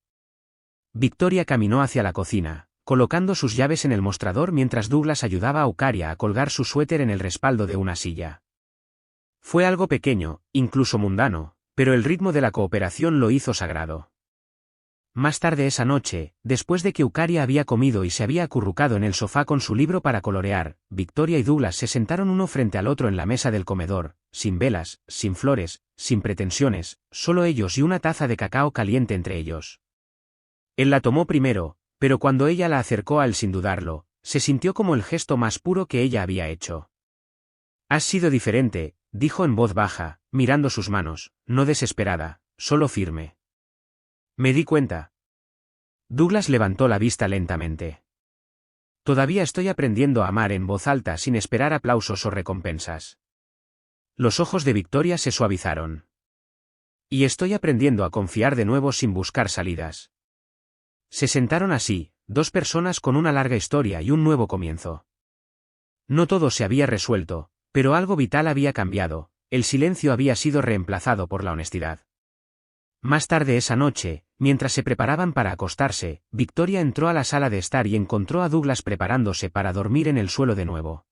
Victoria caminó hacia la cocina, colocando sus llaves en el mostrador mientras Douglas ayudaba a Eucaria a colgar su suéter en el respaldo de una silla. Fue algo pequeño, incluso mundano, pero el ritmo de la cooperación lo hizo sagrado. Más tarde esa noche, después de que Eucaria había comido y se había acurrucado en el sofá con su libro para colorear, Victoria y Douglas se sentaron uno frente al otro en la mesa del comedor, sin velas, sin flores, sin pretensiones, solo ellos y una taza de cacao caliente entre ellos. Él la tomó primero, pero cuando ella la acercó a él sin dudarlo, se sintió como el gesto más puro que ella había hecho. «Has sido diferente», dijo en voz baja, mirando sus manos, no desesperada, solo firme. «Me di cuenta». Douglas levantó la vista lentamente. «Todavía estoy aprendiendo a amar en voz alta sin esperar aplausos o recompensas». Los ojos de Victoria se suavizaron. «Y estoy aprendiendo a confiar de nuevo sin buscar salidas». Se sentaron así, dos personas con una larga historia y un nuevo comienzo. No todo se había resuelto, pero algo vital había cambiado, el silencio había sido reemplazado por la honestidad. Más tarde esa noche, mientras se preparaban para acostarse, Victoria entró a la sala de estar y encontró a Douglas preparándose para dormir en el suelo de nuevo.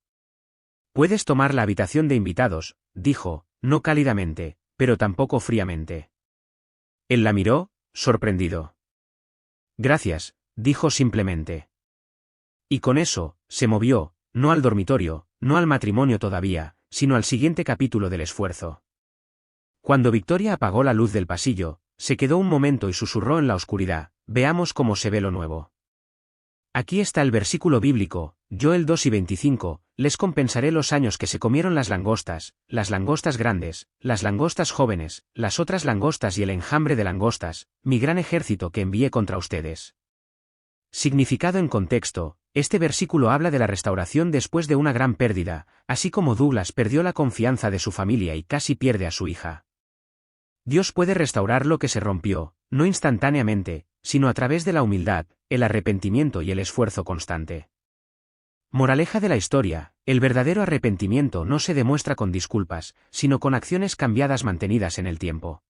«Puedes tomar la habitación de invitados», dijo, no cálidamente, pero tampoco fríamente. Él la miró, sorprendido. «Gracias», dijo simplemente. Y con eso, se movió, no al dormitorio, no al matrimonio todavía, sino al siguiente capítulo del esfuerzo. Cuando Victoria apagó la luz del pasillo, se quedó un momento y susurró en la oscuridad, «Veamos cómo se ve lo nuevo». Aquí está el versículo bíblico, Joel 2:25, les compensaré los años que se comieron las langostas grandes, las langostas jóvenes, las otras langostas y el enjambre de langostas, mi gran ejército que envié contra ustedes. Significado en contexto, este versículo habla de la restauración después de una gran pérdida, así como Douglas perdió la confianza de su familia y casi pierde a su hija. Dios puede restaurar lo que se rompió, no instantáneamente, sino a través de la humildad, el arrepentimiento y el esfuerzo constante. Moraleja de la historia, el verdadero arrepentimiento no se demuestra con disculpas, sino con acciones cambiadas mantenidas en el tiempo.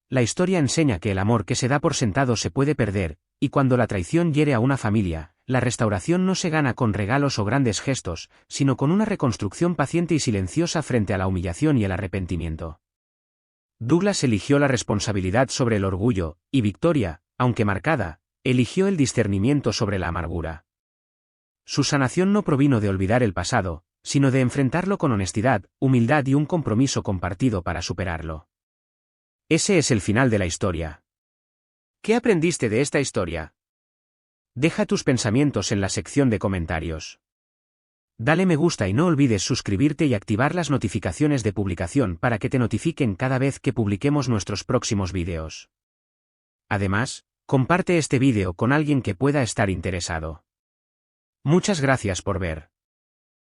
La historia enseña que el amor que se da por sentado se puede perder, y cuando la traición hiere a una familia, la restauración no se gana con regalos o grandes gestos, sino con una reconstrucción paciente y silenciosa frente a la humillación y el arrepentimiento. Douglas eligió la responsabilidad sobre el orgullo, y Victoria, aunque marcada, eligió el discernimiento sobre la amargura. Su sanación no provino de olvidar el pasado, sino de enfrentarlo con honestidad, humildad y un compromiso compartido para superarlo. Ese es el final de la historia. ¿Qué aprendiste de esta historia? Deja tus pensamientos en la sección de comentarios. Dale me gusta y no olvides suscribirte y activar las notificaciones de publicación para que te notifiquen cada vez que publiquemos nuestros próximos vídeos. Además, comparte este vídeo con alguien que pueda estar interesado. Muchas gracias por ver.